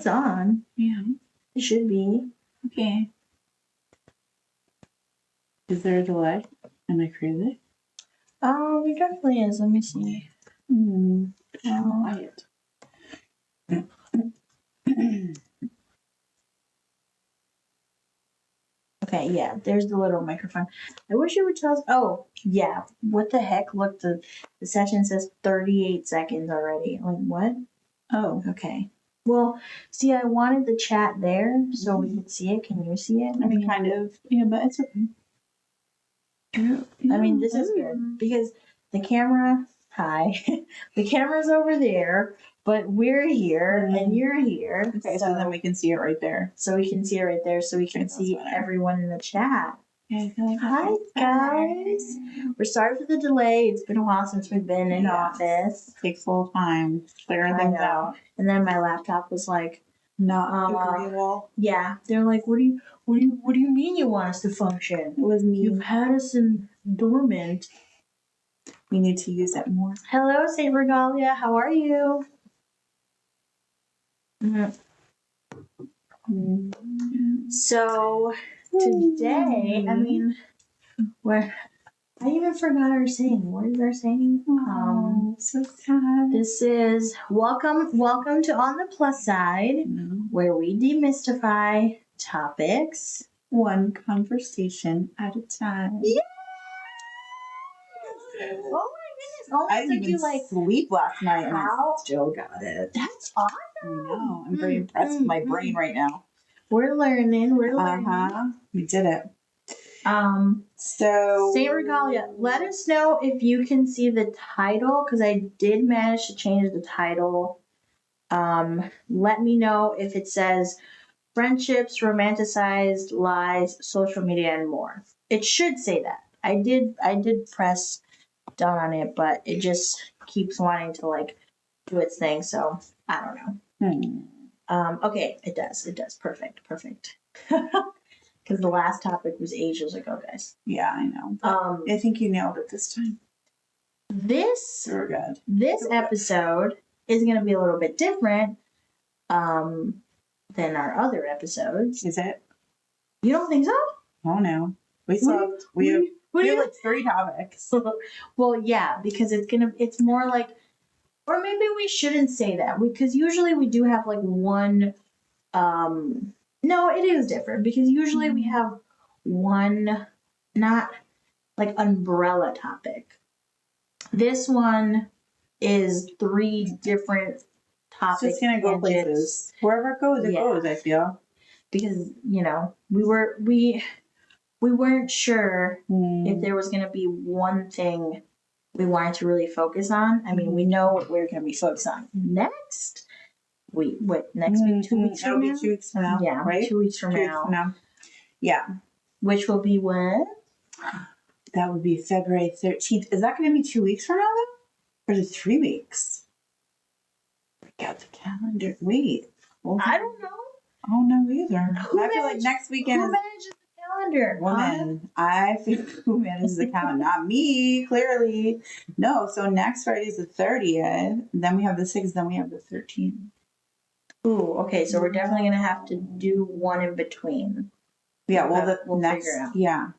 It's on. Yeah. It should be. Okay. Is there a delay? Am I crazy? There definitely is. Let me see. Quiet. Okay, yeah, there's the little microphone. I wish it would tell us. Oh, yeah. What the heck? Look, the session says 38 seconds already. Like, what? Oh. Okay. Well, see, I wanted the chat there so we could see it. Can you see it? I mean, kind of. Yeah, but it's okay. I mean, this is good because the camera, the camera's over there, but we're here and you're here. Okay, so then we can see it right there. So we can see it right there, so we can see everyone in the chat. Hi, guys. We're sorry for the delay. It's been a while since we've been in office. Takes a little time clearing things out. And then my laptop was like, not agreeable. Yeah, they're like, what do you mean you want us to function? It was me. You've had us in dormant. We need to use it more. Hello, Saint Regalia. How are you? So today, I mean, I even forgot our saying. What is our saying? So sad. This is welcome to On the Plus Side, where we demystify topics one conversation at a time. Yes! Oh my goodness! Oh, I didn't even sleep last night, and I still got it. That's awesome. I know. I'm very impressed with my brain right now. We're learning. We did it. So Saint Regalia, let us know if you can see the title, because I did manage to change the title. Let me know if it says friendships, romanticized, lies, social media, and more. It should say that. I did press done on it, but it just keeps wanting to do its thing, so I don't know. Okay, it does. Perfect. Because the last topic was ages ago, guys. Yeah, I know. I think you nailed it this time. This episode is going to be a little bit different than our other episodes. Is it? You don't think so? Oh no. We have like 3 topics. Well, yeah, because it's more like, or maybe we shouldn't say that, because usually we do have one. No, it is different, because usually we have one, not umbrella topic. This one is 3 different topics. It's just gonna go places. Wherever it goes, it goes, I feel. Because, we weren't sure if there was gonna be one thing we wanted to really focus on. I mean, we know what we're gonna be focused on next. Next week? 2 weeks from now? It'll be 2 weeks from now. Yeah, right? 2 weeks from now. Yeah. Which will be when? That would be February 13th. Is that going to be 2 weeks from now, though? Or is it 3 weeks? Got the calendar. Wait. I don't know. I don't know either. I feel like next weekend. Who manages the calendar? Woman. I feel who manages the calendar? Not me, clearly. No, so next Friday is the 30th. Then we have the 6th. Then we have the 13th. Ooh, okay. So we're definitely going to have to do one in between. Yeah, we'll next, figure out. Yeah.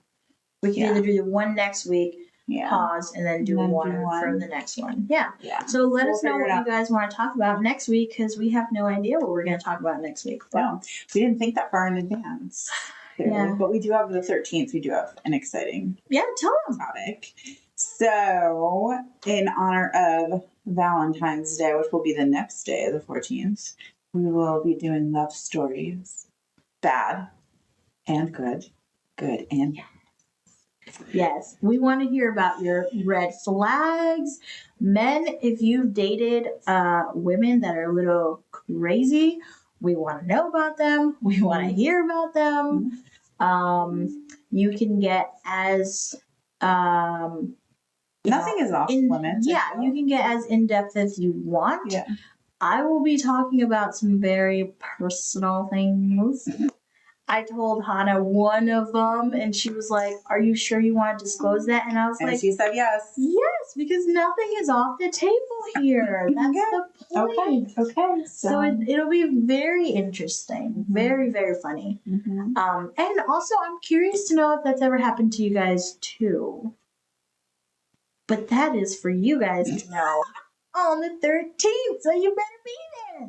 We can either do the one next week, pause, and then do one for the next one. Yeah. So let us know what you guys want to talk about next week, because we have no idea what we're going to talk about next week. No, we didn't think that far in advance. Yeah. But we do have the 13th. We do have an exciting topic. So, in honor of Valentine's Day, which will be the next day, the 14th, we will be doing love stories. Bad and good. Good and Yes. We want to hear about your red flags. Men, if you've dated women that are a little crazy, we want to know about them. We want to hear about them. You can get as nothing is off limits. Yeah, you can get as in-depth as you want. Yeah. I will be talking about some very personal things. I told Hannah one of them, and she was like, "Are you sure you want to disclose that?" And I was like, she said yes. Yes, because nothing is off the table here. That's the point. Okay. So it'll be very interesting. Very, very funny. And also, I'm curious to know if that's ever happened to you guys too. But that is for you guys to know on the 13th, so you better be there.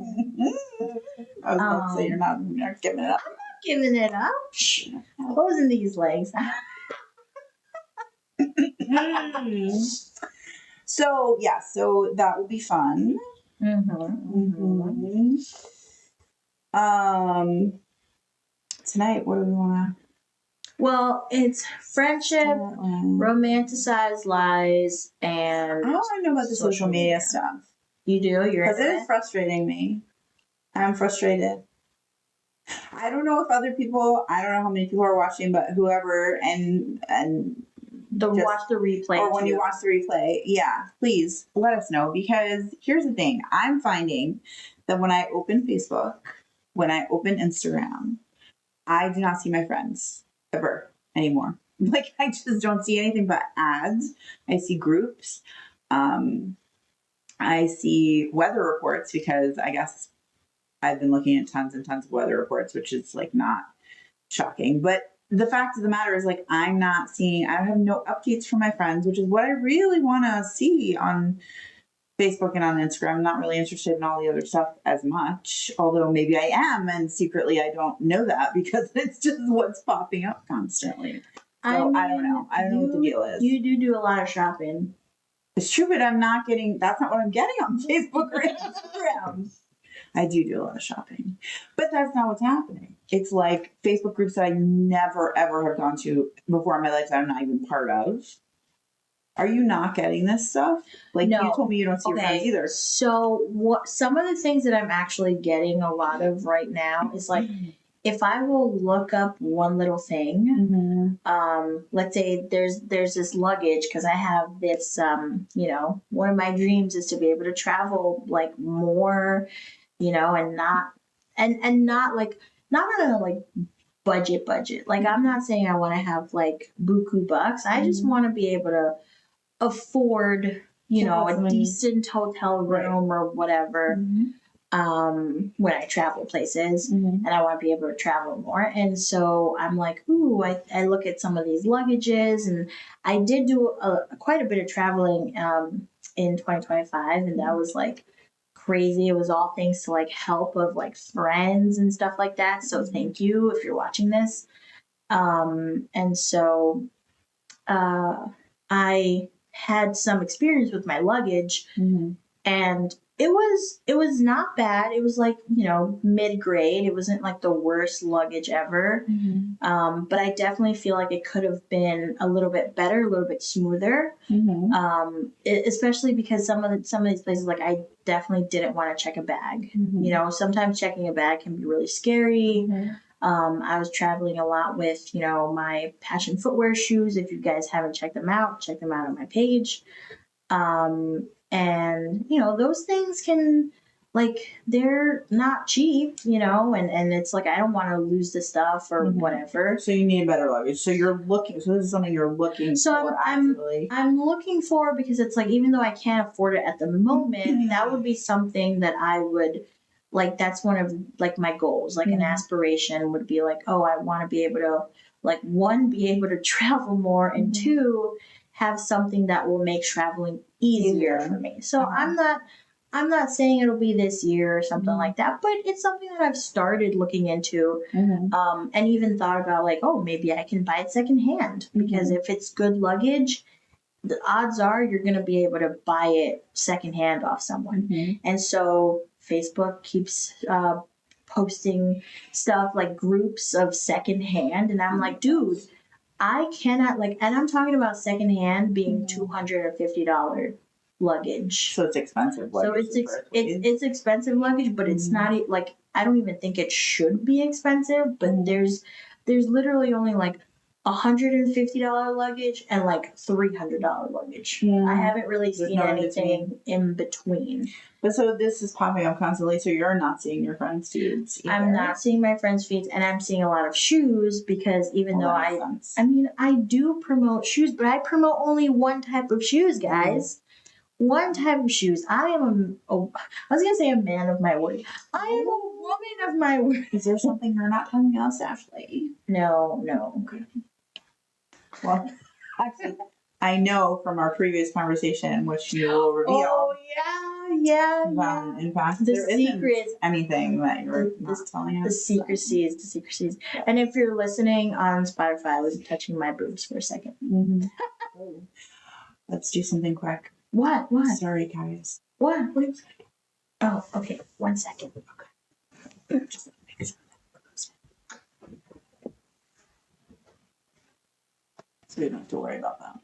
I was about to say you're not giving it up. I'm not giving it up. Closing these legs. So that will be fun. Tonight, what do we want to? Well, it's friendship, romanticized lies, and I want to know about the social media stuff. You do? You're because it is frustrating me. I'm frustrated. I don't know if other people. I don't know how many people are watching, but whoever and watch the replay, or when you watch the replay, yeah, please let us know, because here's the thing: I'm finding that when I open Facebook, when I open Instagram, I do not see my friends ever anymore. Like, I just don't see anything but ads. I see groups. I see weather reports, because I guess I've been looking at tons and tons of weather reports, which is like not shocking. But the fact of the matter is, like, I have no updates from my friends, which is what I really want to see on Facebook and on Instagram. I'm not really interested in all the other stuff as much, although maybe I am, and secretly I don't know that because it's just what's popping up constantly. So I don't know. I don't know what the deal is. You do a lot of shopping. It's true, but that's not what I'm getting on Facebook or Instagram. I do a lot of shopping, but that's not what's happening. It's like Facebook groups that I never, ever have gone to before in my life that I'm not even part of. Are you not getting this stuff? Like, no. You told me you don't see your friends either. So some of the things that I'm actually getting a lot of right now is like, if I will look up one little thing, let's say there's this luggage, because I have this, one of my dreams is to be able to travel like more, and not like, not on a like budget. Like, I'm not saying I want to have like buku bucks. I just want to be able to afford, a decent hotel room or whatever. When I travel places, and I want to be able to travel more. And so I'm like, ooh, I look at some of these luggages, and I did do quite a bit of traveling in 2025, and that was like crazy. It was all thanks to like help of like friends and stuff like that. So thank you if you're watching this. And so I had some experience with my luggage, and it was not bad. It was like, mid-grade. It wasn't like the worst luggage ever. But I definitely feel like it could have been a little bit better, a little bit smoother. Especially because some of these places, like, I definitely didn't want to check a bag. Sometimes checking a bag can be really scary. I was traveling a lot with, my Passion Footwear shoes. If you guys haven't checked them out on my page. And, those things can, like, they're not cheap, and it's like, I don't want to lose the stuff or whatever. So you need better luggage. So this is something you're looking for actively. I'm looking for, because it's like, even though I can't afford it at the moment, that would be something that I would, like, that's one of like my goals, like an aspiration would be like, oh, I want to be able to, like, one, be able to travel more, and two, have something that will make traveling easier for me. So I'm not saying it'll be this year or something like that, but it's something that I've started looking into, and even thought about, like, oh, maybe I can buy it secondhand, because if it's good luggage, the odds are you're going to be able to buy it secondhand off someone. And so Facebook keeps posting stuff like groups of secondhand, and I'm like, dude, I cannot, like, and I'm talking about secondhand being $250 luggage. So it's expensive luggage. So it's expensive luggage, but it's not, like, I don't even think it should be expensive, but there's literally only like $150 luggage and like $300 luggage. Yeah. I haven't really seen anything in between. But so this is popping up constantly, so you're not seeing your friends' feeds either. I'm not seeing my friends' feeds, and I'm seeing a lot of shoes because even though I do promote shoes, but I promote only one type of shoes, guys. One type of shoes. I was gonna say a man of my word. I am a woman of my word. Is there something you're not telling us, Ashley? No. Okay. Well, actually, I know from our previous conversation, which you will reveal. Oh yeah. In fact, there isn't anything that you're not telling us. The secrecies. Yes. And if you're listening on Spotify, I was touching my boobs for a second. Mm-hmm. Let's do something quick. What? Sorry, guys. What? Oh, okay. 1 second. Okay. Just make so you don't have to worry about that.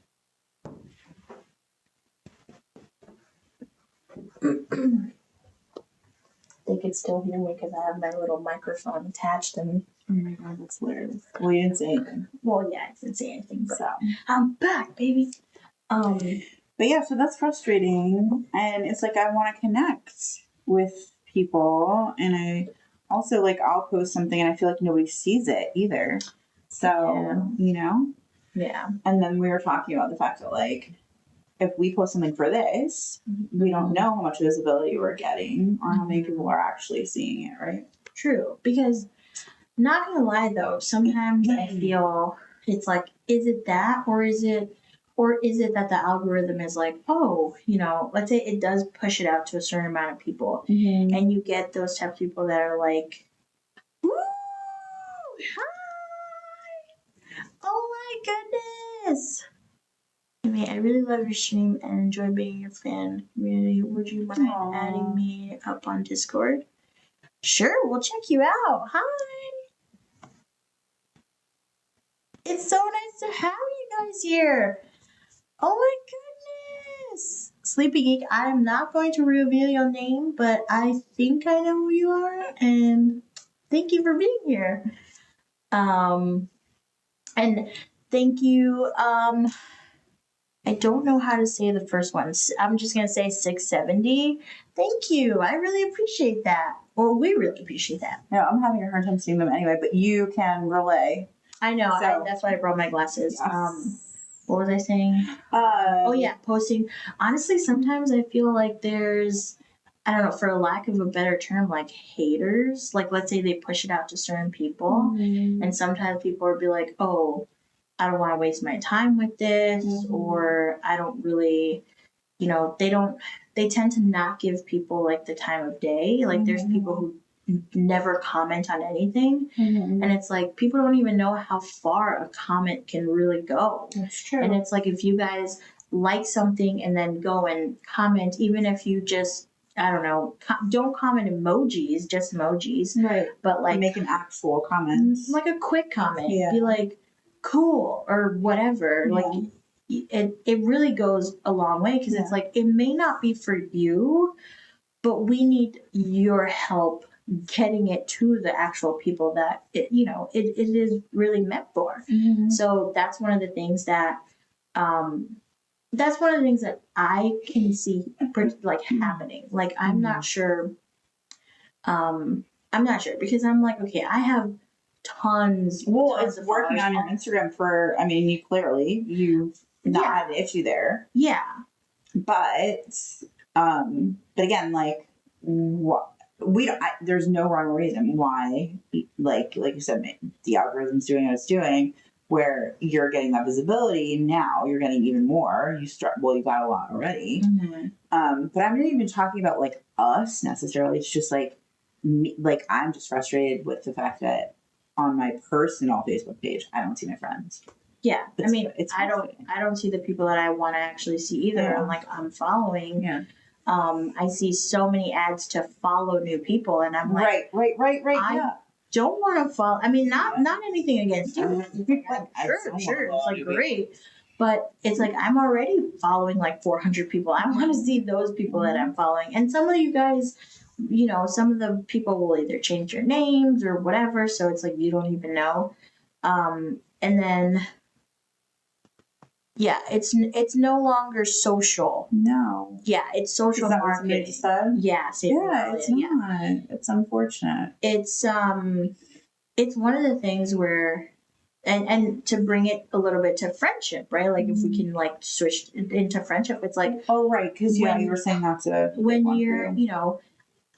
They could still hear me because I have my little microphone attached and oh my god, that's hilarious. Well, you didn't say anything. Well, yeah, I didn't say anything, but I'm back, baby. But yeah, so that's frustrating, and it's like I want to connect with people, and I also like I'll post something and I feel like nobody sees it either. So yeah. And then we were talking about the fact that like if we post something for this, we don't know how much visibility we're getting or how many people are actually seeing it, right? True, because not gonna lie though, sometimes I feel it's like, is it that or is it that the algorithm is like, oh, let's say it does push it out to a certain amount of people, and you get those type of people that are like, woo, hi, oh my goodness. I really love your stream and enjoy being your fan. Really, would you mind adding me up on Discord? Sure, we'll check you out. Hi. It's so nice to have you guys here. Oh my goodness. Sleepy Geek, I'm not going to reveal your name, but I think I know who you are, and thank you for being here. And thank you, I don't know how to say the first one. I'm just going to say 670. Thank you. I really appreciate that. Or we really appreciate that. No, I'm having a hard time seeing them anyway, but you can relay. I know. That's why I brought my glasses. Yes. What was I saying? Posting. Honestly, sometimes I feel like there's, I don't know, for a lack of a better term, like haters. Like, let's say they push it out to certain people. And sometimes people will be like, oh, I don't want to waste my time with this, or I don't really, they tend to not give people like the time of day. Like there's people who never comment on anything. And it's like, people don't even know how far a comment can really go. That's true. And it's like, if you guys like something and then go and comment, even if you just, I don't know, don't comment emojis, just emojis. Right. But like, make an actual comment. Like a quick comment. Yeah. Be like, cool, or whatever. Yeah. Like, it really goes a long way, because it's like, it may not be for you, but we need your help getting it to the actual people that it is really meant for. So that's one of the things that I can see like happening. Like I'm not sure because I'm like, okay, I have tons it's of working followers on your Instagram for, you've not had an issue there. Yeah. But again, like, what there's no wrong reason why, like you said, the algorithm's doing what it's doing, where you're getting that visibility. Now you're getting even more. You got a lot already. But I'm not even talking about like us necessarily. It's just like me, like I'm just frustrated with the fact that on my personal Facebook page, I don't see my friends. Yeah, I don't see the people that I want to actually see either. Yeah. I'm following. Yeah. I see so many ads to follow new people, and I'm like, right. I don't want to follow. Not anything against you. Sure, it's like great, but it's like I'm already following like 400 people. I want to see those people that I'm following, and some of you guys, some of the people will either change their names or whatever, so it's like you don't even know. And then, yeah, it's no longer social. No. Yeah, it's social Is that marketing. What somebody just said? Yes. Yeah, it's not. Yeah. It's unfortunate. It's one of the things where, and to bring it a little bit to friendship, right? Like if we can like switch into friendship, it's like, oh right, because you were saying that's a when you're,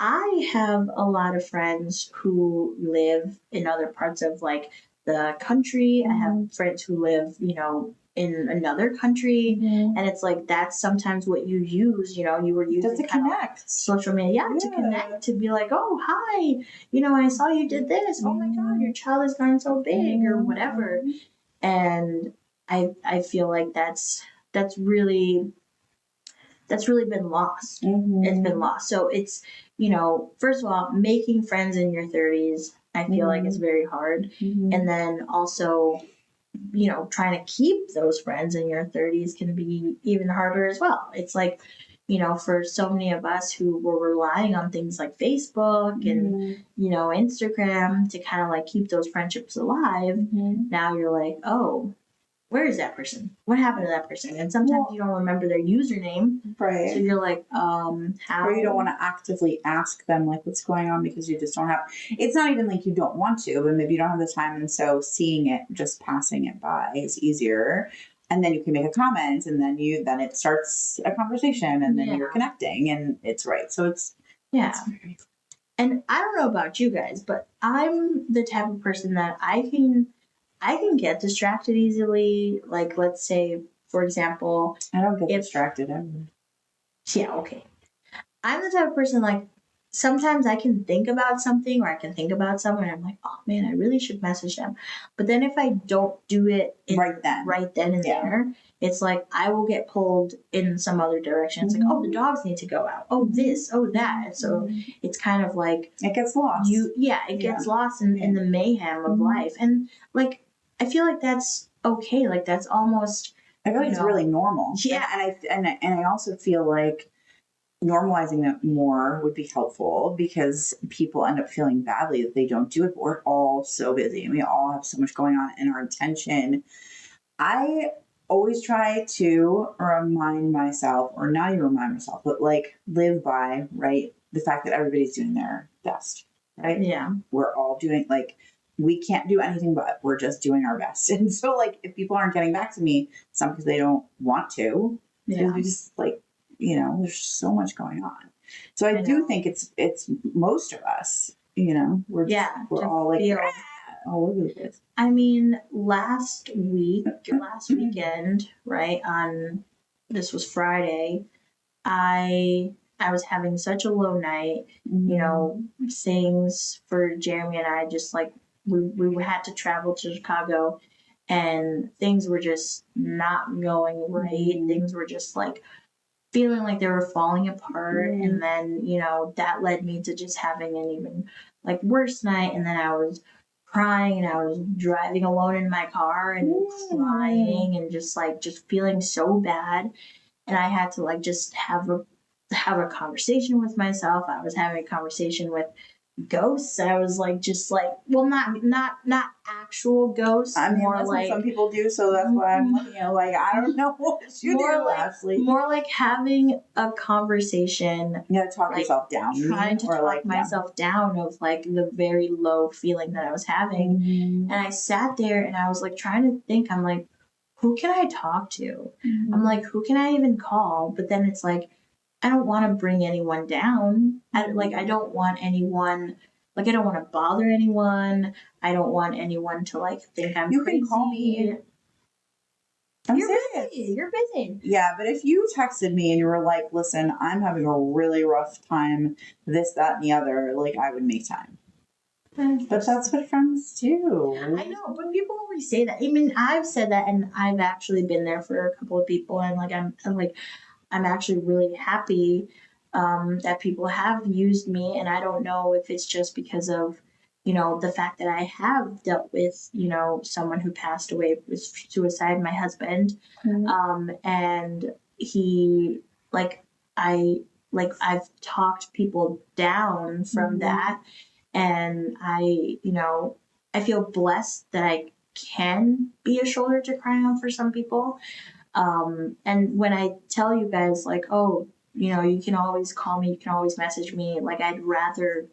I have a lot of friends who live in other parts of like the country. I have friends who live, in another country, and it's like that's sometimes what you use. You were using to connect social media, to connect, to be like, oh hi, I saw you did this. Oh my God, your child has gotten so big, or whatever. And I feel like that's really been lost. It's been lost. So it's, first of all, making friends in your 30s, I feel like it's very hard. And then also, trying to keep those friends in your 30s can be even harder as well. It's like, for so many of us who were relying on things like Facebook and, Instagram to kind of like keep those friendships alive, now you're like, oh, where is that person? What happened to that person? And sometimes you don't remember their username. Right. So you're like, how? Or you don't want to actively ask them like what's going on because you just don't have, it's not even like you don't want to, but maybe you don't have the time. And so seeing it, just passing it by is easier. And then you can make a comment and then it starts a conversation and then you're connecting and it's right. So it's, and I don't know about you guys, but I'm the type of person that I can get distracted easily. Like, let's say, for example, I don't get distracted ever. Yeah, okay. I'm the type of person like sometimes I can think about something or I can think about someone and I'm like, oh man, I really should message them. But then if I don't do it right then and there, it's like I will get pulled in some other direction. It's like, oh, the dogs need to go out. Oh, this, oh, that. And so it's kind of like it gets lost. It gets lost in the mayhem of life. And like I feel like that's okay. Like that's almost I feel like it's really normal. Yeah. And I also feel like normalizing it more would be helpful because people end up feeling badly that they don't do it. But we're all so busy and we all have so much going on and our attention. I always try to remind myself, or not even remind myself, but like live by, right? The fact that everybody's doing their best, right? Yeah. We're all doing like, we can't do anything but we're just doing our best. And so like if people aren't getting back to me, it's not because they don't want to. Yeah. We just like, there's so much going on. So I do think it's most of us, we're all like, all over this. I mean, last weekend, right, this was Friday, I was having such a low night, things for Jeremy and I just like, we had to travel to Chicago and things were just not going right. Things were just like feeling like they were falling apart. And then, that led me to just having an even like worse night. And then I was crying and I was driving alone in my car and crying and just feeling so bad. And I had to like just have a conversation with myself. I was having a conversation with ghosts. I was like, just like, well, not actual ghosts. I mean, more that's like what some people do, so that's why I'm like I don't know what you do, Ashley. More like having a conversation. You gotta talk yourself down. Trying to talk myself down of like the very low feeling that I was having. And I sat there and I was like trying to think, I'm like, who can I talk to? I'm like, who can I even call? But then it's like, I don't want to bring anyone down. I don't want anyone, I don't want to bother anyone. I don't want anyone to like think I'm crazy. You can call me. You're busy. Yeah, but if you texted me and you were like, listen, I'm having a really rough time, this, that, and the other, like I would make time. But that's what friends do. I know, but people always say that. I mean, I've said that, and I've actually been there for a couple of people, and I'm actually really happy that people have used me, and I don't know if it's just because of the fact that I have dealt with someone who passed away with suicide, my husband, and he I've talked people down from that. And I feel blessed that can be a shoulder to cry on for some people. And when I tell you guys like, oh, you can always call me, you can always message me, like I'd rather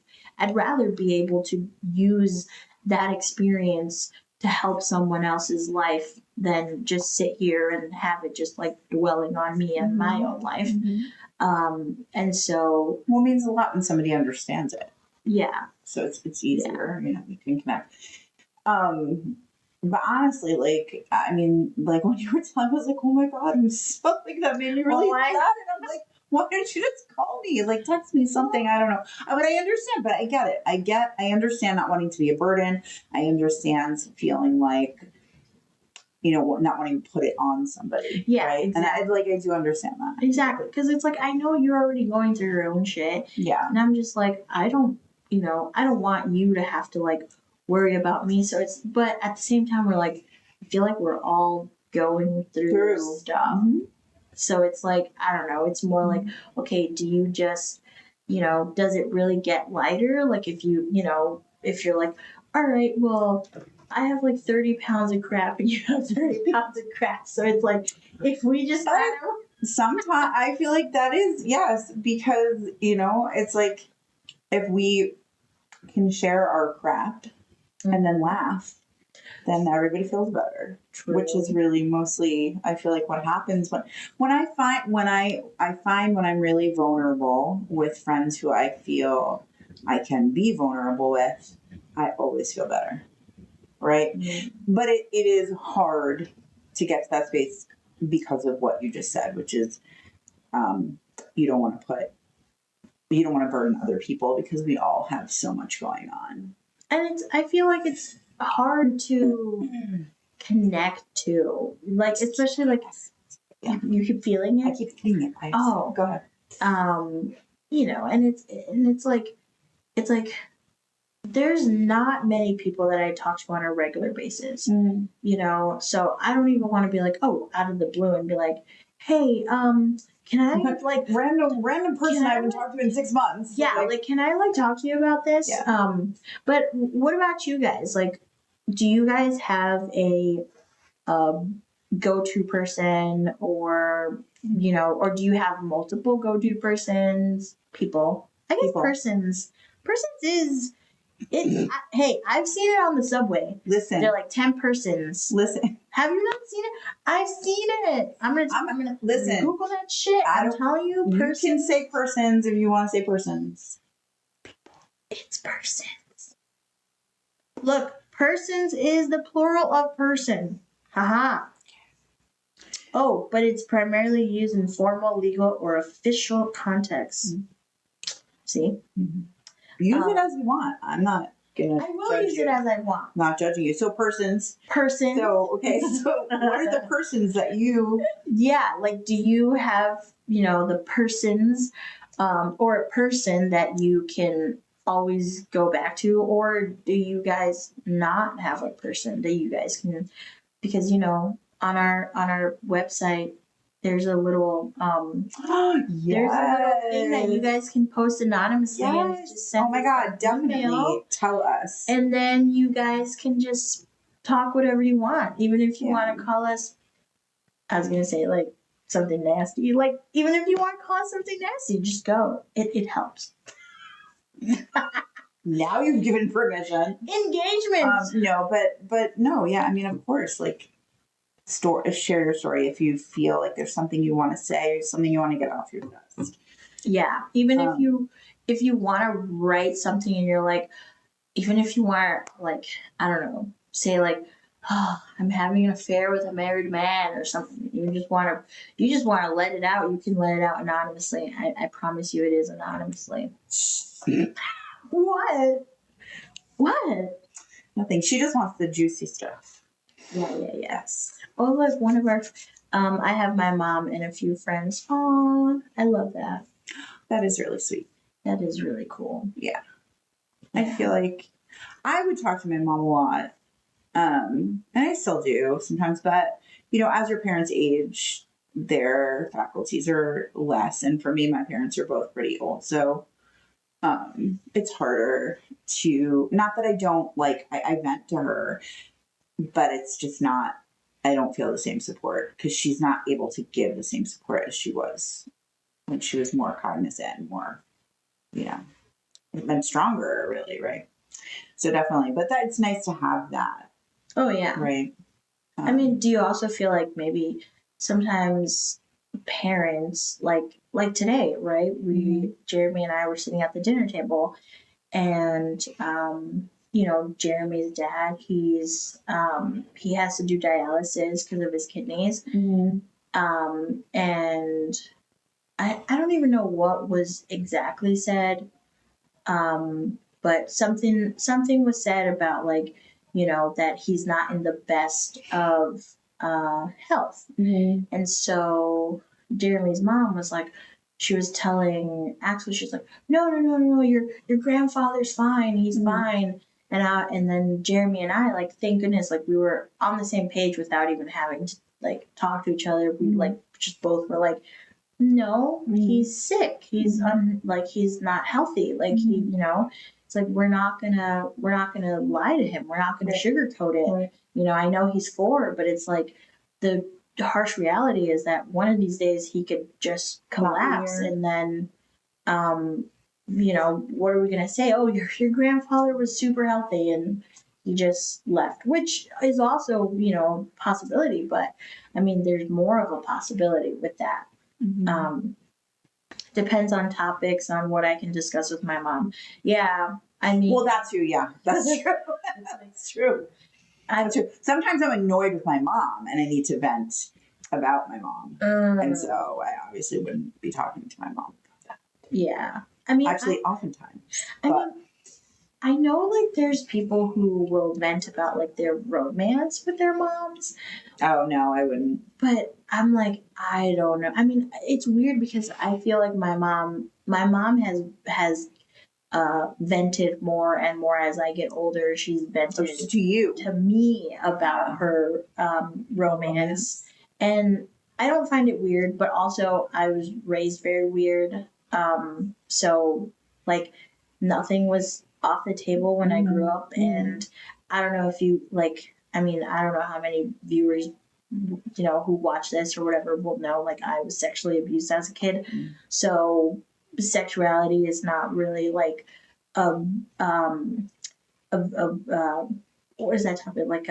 be able to use that experience to help someone else's life than just sit here and have it just like dwelling on me and my own life. And so, well, it means a lot when somebody understands it. Yeah. So it's easier, you can connect. But honestly, like, I mean, like when you were telling, I was like, oh my God, I'm so like that made me really sad. And I'm like, why don't you just call me? Like, text me something. I don't know. But I understand, but I get it. I understand not wanting to be a burden. I understand feeling like, not wanting to put it on somebody. Yeah. Right. Exactly. And I do understand that. Exactly. Because it's like, I know you're already going through your own shit. Yeah. And I'm just like, I don't want you to have to like worry about me. So but at the same time, I feel like we're all going through stuff. So it's like, I don't know. It's more like, okay, do you just, does it really get lighter? Like if if you're like, all right, well, I have like 30 pounds of crap and you have 30 pounds of crap. So it's like, if we just kind of. Sometimes I feel like that is, yes, because, it's like if we can share our crap and then laugh, then everybody feels better. True. Which is really mostly, I feel like what happens when I find when I'm really vulnerable with friends who I feel I can be vulnerable with, I always feel better. Right. But it is hard to get to that space because of what you just said, which is you don't want to burden other people because we all have so much going on. And I feel like it's hard to connect to, like, especially like, you keep feeling it. I keep feeling it. Go ahead. And it's like there's not many people that I talk to on a regular basis. So I don't even want to be like, oh, out of the blue and be like, hey, can I like random person I haven't talked to in 6 months? Yeah, like can I like talk to you about this? Yeah. But what about you guys? Like, do you guys have a go-to person, or or do you have multiple go-to persons? People. I guess persons is it. Hey, I've seen it on the subway. Listen, they're like 10 persons. Listen, have you not seen it? I've seen it. I'm gonna listen. Google that shit. I'm telling you, persons. You can say persons if you want to say persons. It's persons. Look, persons is the plural of person. Haha. Oh, but it's primarily used in formal, legal, or official contexts. See? Use it as you want. I'm not gonna. I will use it as I want. Not judging you. So persons. Persons. So okay. So what are the persons that you? Yeah, like, do you have the persons, or a person that you can always go back to, or do you guys not have a person that you guys can? Because on our website, there's a little there's a little thing that you guys can post anonymously and just send. Oh my God, definitely email, tell us. and then you guys can just talk whatever you want, even if you want to call us. I was gonna say like something nasty, like even if you want to call us something nasty, just go. It helps. Now you've given permission. Engagement. No, but no, yeah. I mean, of course, like. Share your story if you feel like there's something you want to say, something you want to get off your chest. Yeah, even if you want to write something and you're like, even if you want to like, I don't know, say like, oh, I'm having an affair with a married man or something. You just want to let it out. You can let it out anonymously. I promise you, it is anonymously. What? Nothing. She just wants the juicy stuff. Yeah. Yes. Oh, look, one of our, I have my mom and a few friends. Oh, I love that. That is really sweet. That is really cool. Yeah. I feel like I would talk to my mom a lot. And I still do sometimes, but as your parents age, their faculties are less. And for me, my parents are both pretty old. So, it's harder to, not that I don't I vent to her. but it's just not, I don't feel the same support because she's not able to give the same support as she was when she was more cognizant, more, you know, and stronger, really, right? So definitely, but it's nice to have that. Oh yeah. Right. I mean, do you also feel like maybe sometimes parents like today, right? Jeremy and I were sitting at the dinner table, and you know, Jeremy's dad, he has to do dialysis because of his kidneys. And I don't even know what was exactly said, but something was said about, like, you know, that he's not in the best of health. And so Jeremy's mom was like, she was telling Axel, she's like, no, your grandfather's fine, he's fine. And then Jeremy and I, like, thank goodness, like, we were on the same page without even having to, like, talk to each other. We like just both were like, no, he's sick. He's like, he's not healthy. Like, he, you know, it's like, we're not gonna lie to him. We're not gonna sugarcoat it. Right. You know, I know he's 4, but it's like the harsh reality is that one of these days he could just collapse, and then, you know, what are we gonna say? Oh, your grandfather was super healthy and he just left, which is also, you know, possibility. But I mean, there's more of a possibility with that. Depends on topics, on what I can discuss with my mom. Yeah, I mean, well, that's true. Yeah, that's true. That's true. That's true. Sometimes I'm annoyed with my mom, and I need to vent about my mom, and so I obviously wouldn't be talking to my mom about that. Yeah, I mean, actually, oftentimes. I mean, I know, like, there's people who will vent about, like, their romance with their moms. Oh, no, I wouldn't. But I'm like, I don't know. I mean, it's weird because I feel like my mom has vented more and more as I get older. She's vented to me about her romance. And I don't find it weird, but also I was raised very weird. So, like, nothing was off the table when I grew up. And I don't know if you, like, I mean, I don't know how many viewers, you know, who watch this or whatever will know, like, I was sexually abused as a kid. So sexuality is not really like a what is that topic, like,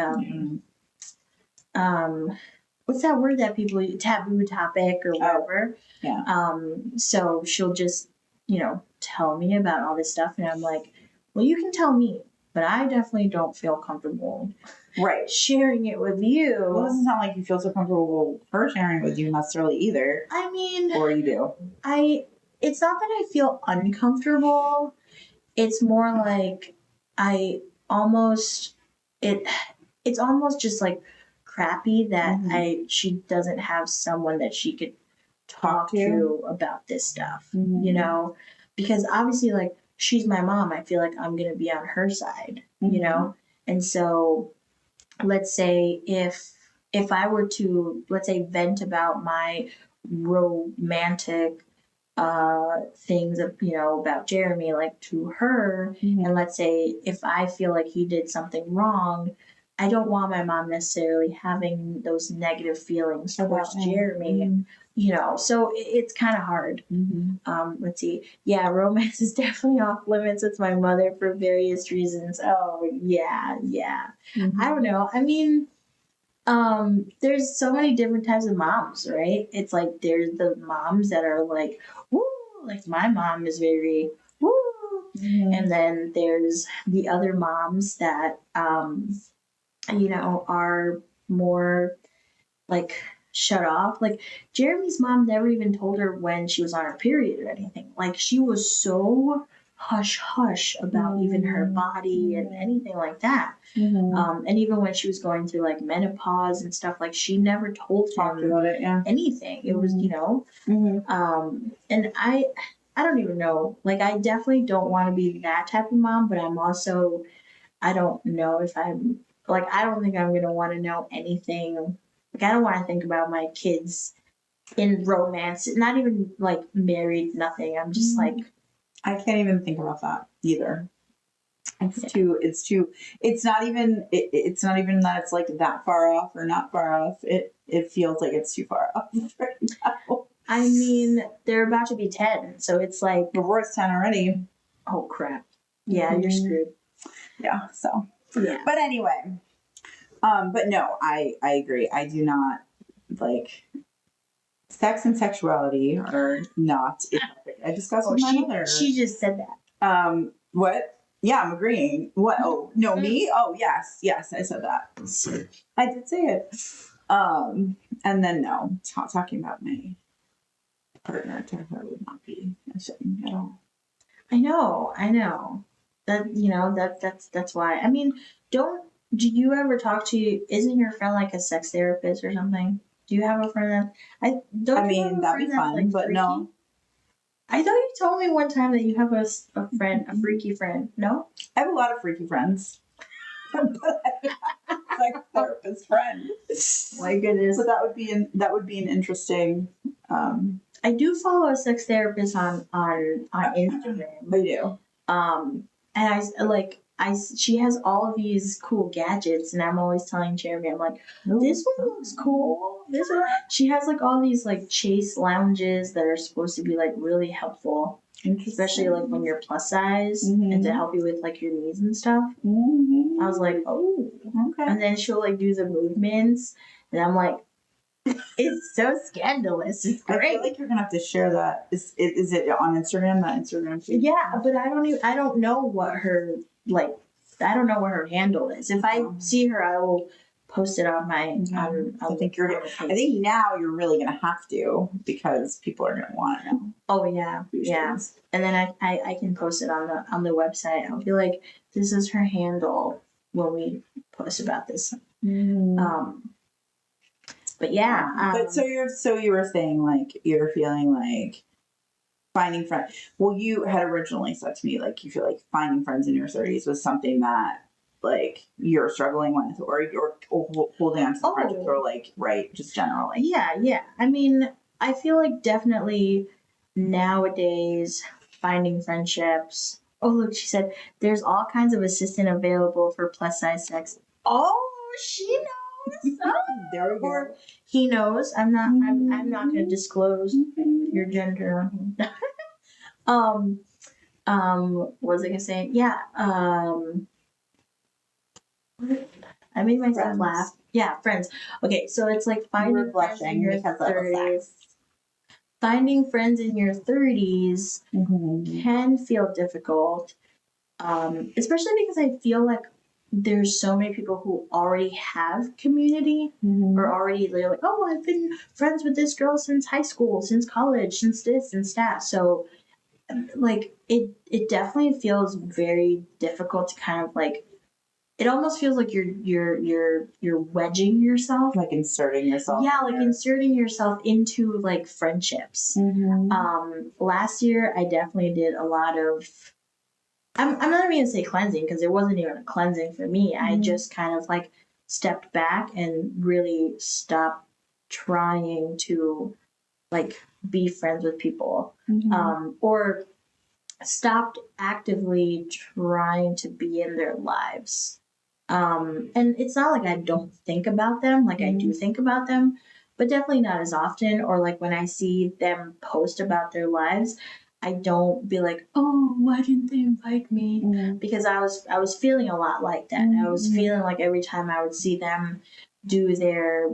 what's that word that people, taboo topic or whatever. So she'll just, you know, tell me about all this stuff, and I'm like, well, you can tell me, but I definitely don't feel comfortable sharing it with you. Well, it doesn't sound like you feel so comfortable her sharing it with you necessarily either. I mean, or you do. It's not that I feel uncomfortable. It's more like I almost it's almost just like crappy that she doesn't have someone that she could talk to about this stuff. You know, because obviously, like, she's my mom. I feel like I'm gonna be on her side. You know, and so let's say if I were to, let's say, vent about my romantic things of, you know, about Jeremy, like, to her, and let's say if I feel like he did something wrong, I don't want my mom necessarily having those negative feelings towards Jeremy. You know, so it's kind of hard. Let's see. Yeah, romance is definitely off limits with my mother for various reasons. Oh yeah. I don't know. I mean, there's so many different types of moms, right? It's like there's the moms that are like, woo, like my mom is very woo. And then there's the other moms that, you know, are more like shut off. Like, Jeremy's mom never even told her when she was on her period or anything. Like, she was so hush hush about even her body and anything like that. And even when she was going through, like, menopause and stuff, like, she never told him about it, anything. It was, you know, and I don't even know. Like, I definitely don't want to be that type of mom, but I'm also, I don't know if I'm, like, I don't think I'm gonna want to know anything. Like, I don't want to think about my kids in romance, not even like married, nothing. I'm just like, I can't even think about that either. It's not even that it's like that far off or not far off. It feels like it's too far off right now. I mean, they're about to be 10, so it's like we're at 10 already. Oh crap. Yeah, you're screwed. Yeah, so yeah. But anyway. But no, I agree. I do not like sex and sexuality are not a topic I discuss with my mother. She just said that. What? Yeah, I'm agreeing. What? Oh, no, me? Oh, yes, I said that. I did say it. And then no, talking about my partner to her would not be a shame at all. I know. That's why. I mean, do you ever talk to? Isn't your friend like a sex therapist or something? Do you have a friend that that'd be fun, like, but freaky? No. I thought you told me one time that you have a friend, a freaky friend. No, I have a lot of freaky friends. Like therapist friend. My goodness. So that would be an interesting. I do follow a sex therapist on Instagram. I do. And she has all of these cool gadgets, and I'm always telling Jeremy, I'm like, this one looks cool. This one, she has like all these like chase lounges that are supposed to be like really helpful, especially like when you're plus size and to help you with like your knees and stuff. I was like, oh, okay. And then she'll like do the movements, and I'm like, it's so scandalous. It's great. I feel like you're gonna have to share that. Is it on Instagram? That Instagram page? Yeah, but I don't know what her I don't know what her handle is. If I see her, I will post it on my. I think now you're really gonna have to, because people are gonna want to know. Oh yeah, yeah. And then I can post it on the website. I'll be like, this is her handle when we post about this. But yeah. But so you were saying like you're feeling like finding friends. Well, you had originally said to me like you feel like finding friends in your 30s was something that like you're struggling with, or you're holding on to the friendships, or like just generally. Yeah. I mean, I feel like definitely nowadays finding friendships. Oh look, she said there's all kinds of assistant available for plus size sex. Oh, she knows. There we go. Or he knows. I'm not going to disclose your gender. What was I gonna say? Yeah. I made myself laugh. Yeah, friends. Okay, so it's like finding friends in your 30s. Finding friends in your 30s can feel difficult, especially because I feel like there's so many people who already have community, or already they're like, oh, I've been friends with this girl since high school, since college, since this and that. So like it definitely feels very difficult to kind of like, it almost feels like you're wedging yourself, like inserting yourself. Yeah, like inserting yourself into like friendships. Last year I definitely did a lot of. I'm not even gonna say cleansing, because it wasn't even a cleansing for me. I just kind of like stepped back and really stopped trying to like be friends with people, or stopped actively trying to be in their lives. And it's not like I don't think about them, like I do think about them, but definitely not as often. Or like when I see them post about their lives, I don't be like, oh, why didn't they invite me? Because I was feeling a lot like that. I was feeling like every time I would see them do their,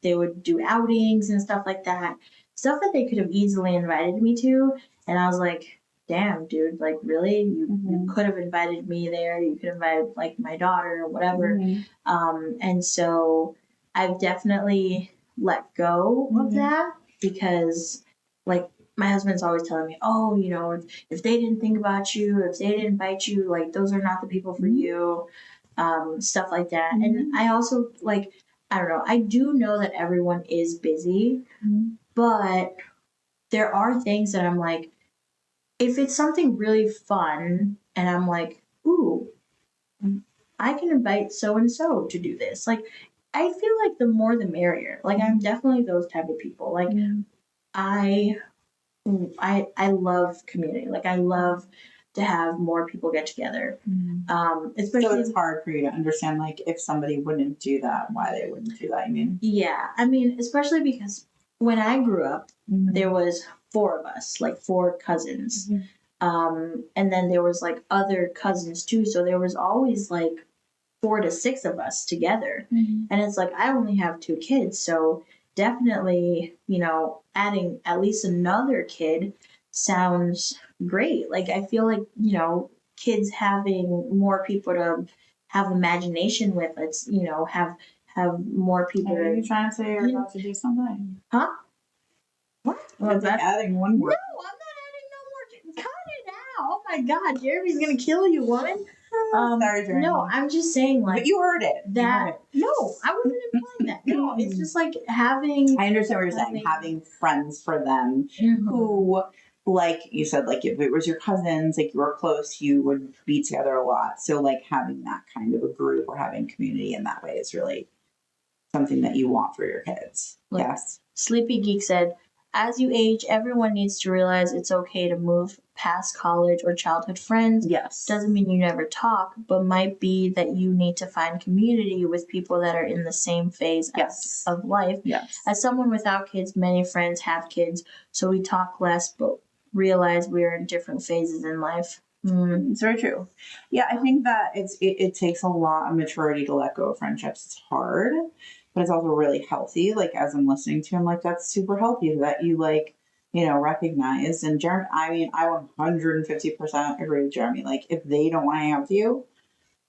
they would do outings and stuff like that, stuff that they could have easily invited me to. And I was like, damn, dude, like really, you could have invited me there. You could invite like my daughter or whatever. And so I've definitely let go of that, because like my husband's always telling me, oh, if they didn't think about you, if they didn't invite you, like those are not the people for you, stuff like that. And I also like, I don't know, I do know that everyone is busy, but there are things that I'm like, if it's something really fun and I'm like, ooh, I can invite so and so to do this. Like, I feel like the more the merrier. Like, I'm definitely those type of people. Like, I love community. Like, I love to have more people get together. Especially, so it's hard for you to understand, like, if somebody wouldn't do that, why they wouldn't do that. I mean, yeah, I mean, especially because when I grew up, there was 4 of us, like 4 cousins. And then there was like other cousins too, so there was always like 4 to 6 of us together. And it's like I only have 2 kids, so definitely, adding at least another kid sounds great. Like I feel like, kids having more people to have imagination with, it's, have more people. Are you trying to say you're about to do something? Huh? What? Well, like adding one more. No, I'm not adding no more. Cut it out. Oh my God, Jeremy's gonna kill you, woman. Sorry, Jeremy. No, I'm just saying, like, but you heard it. That no, I wasn't implying that. No, it's just like having. I understand what you're saying. Having friends for them who, like you said, like if it was your cousins, like you were close, you would be together a lot. So like having that kind of a group or having community in that way is really something that you want for your kids. Like, yes. Sleepy Geek said, as you age, everyone needs to realize it's okay to move past college or childhood friends. Yes. Doesn't mean you never talk, but might be that you need to find community with people that are in the same phase of life. Yes. As someone without kids, many friends have kids, so we talk less, but realize we are in different phases in life. It's very true. Yeah, I think that it takes a lot of maturity to let go of friendships. It's hard, but it's also really healthy. Like as I'm listening to him, like that's super healthy that you like, recognize. And Jeremy, I mean, I 150% agree with Jeremy. Like if they don't want to hang out with you,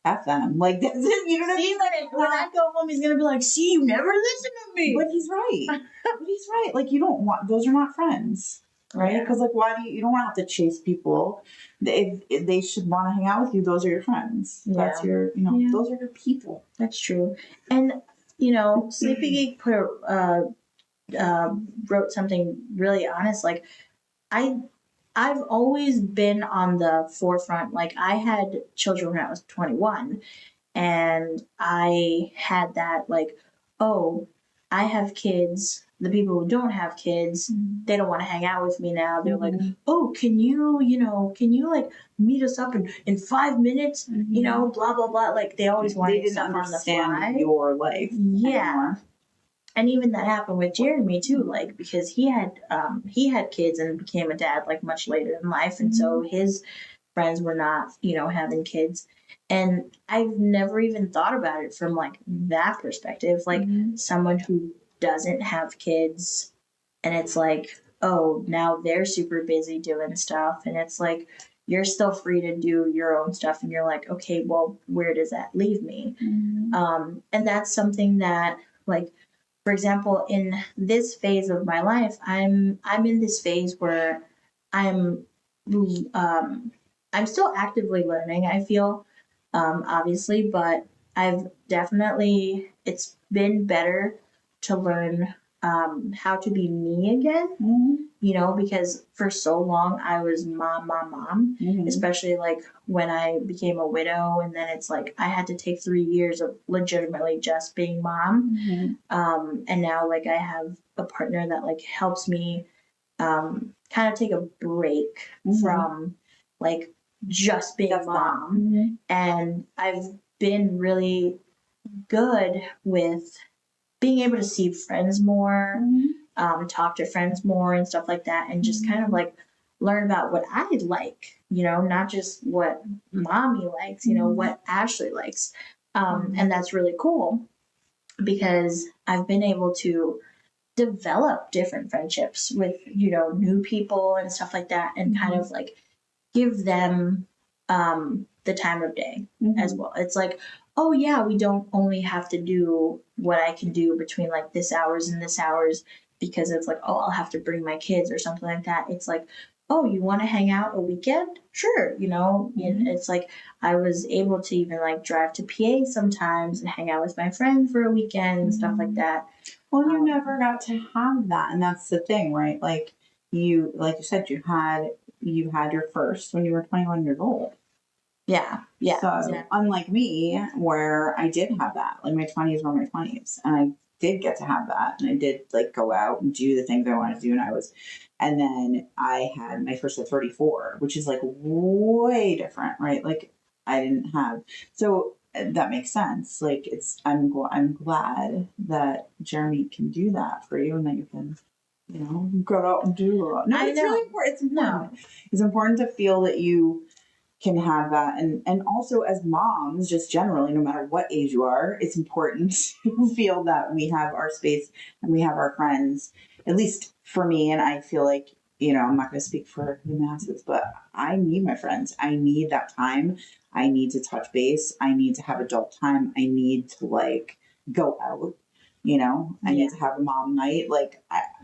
F them. Like that's it. You know what I mean? Like when I go home, he's gonna be like, "See, you never listen to me." But he's right. Like you don't want those are not friends. Right? Because like, why do you don't want to have to chase people? If they should want to hang out with you, those are your friends. That's your, those are your people. That's true. And Sleepy Geek wrote something really honest. Like I've always been on the forefront. Like I had children when I was 21, and I had that like, oh, I have kids. The people who don't have kids, they don't want to hang out with me now. They're like, oh, can you like meet us up in 5 minutes? Blah blah blah. Like they always wanted stuff on the fly. Your life, yeah. And even that happened with Jeremy too, like because he had kids and became a dad like much later in life, and so his friends were not having kids. And I've never even thought about it from like that perspective, like someone who doesn't have kids, and it's like, oh, now they're super busy doing stuff, and it's like you're still free to do your own stuff, and you're like, okay, well, where does that leave me? And that's something that, like, for example, in this phase of my life, I'm in this phase where I'm I'm still actively learning, I feel, obviously, but I've definitely, it's been better to learn how to be me again, because for so long I was mom, especially like when I became a widow, and then it's like I had to take 3 years of legitimately just being mom. And now like I have a partner that like helps me kind of take a break from like just being mom. And I've been really good with being able to see friends more, talk to friends more and stuff like that, and just kind of like learn about what I like, not just what mommy likes, what Ashley likes. And that's really cool because I've been able to develop different friendships with new people and stuff like that, and kind of like give them the time of day as well. It's like, oh yeah, we don't only have to do what I can do between like this hours and this hours because it's like, oh, I'll have to bring my kids or something like that. It's like, oh, you want to hang out a weekend? Sure, And it's like I was able to even like drive to PA sometimes and hang out with my friend for a weekend and stuff like that. Well, you never got to have that, and that's the thing, right? Like you said, you had your first when you were 21 years old. Yeah. So exactly. unlike me, where I did have that, like my 20s were my 20s, and I did get to have that, and I did like go out and do the things I wanted to do, and then I had my first at 34, which is like way different, right? Like I didn't have, so that makes sense. Like I'm glad that Jeremy can do that for you, and that you can, go out and do a lot. No, it's really important. It's important. No. It's important to feel that you can have that, and also as moms, just generally, no matter what age you are, it's important to feel that we have our space and we have our friends. At least for me, and I feel like, I'm not going to speak for the masses, but I need my friends. I need that time. I need to touch base. I need to have adult time. I need to like go out. I need to have a mom night.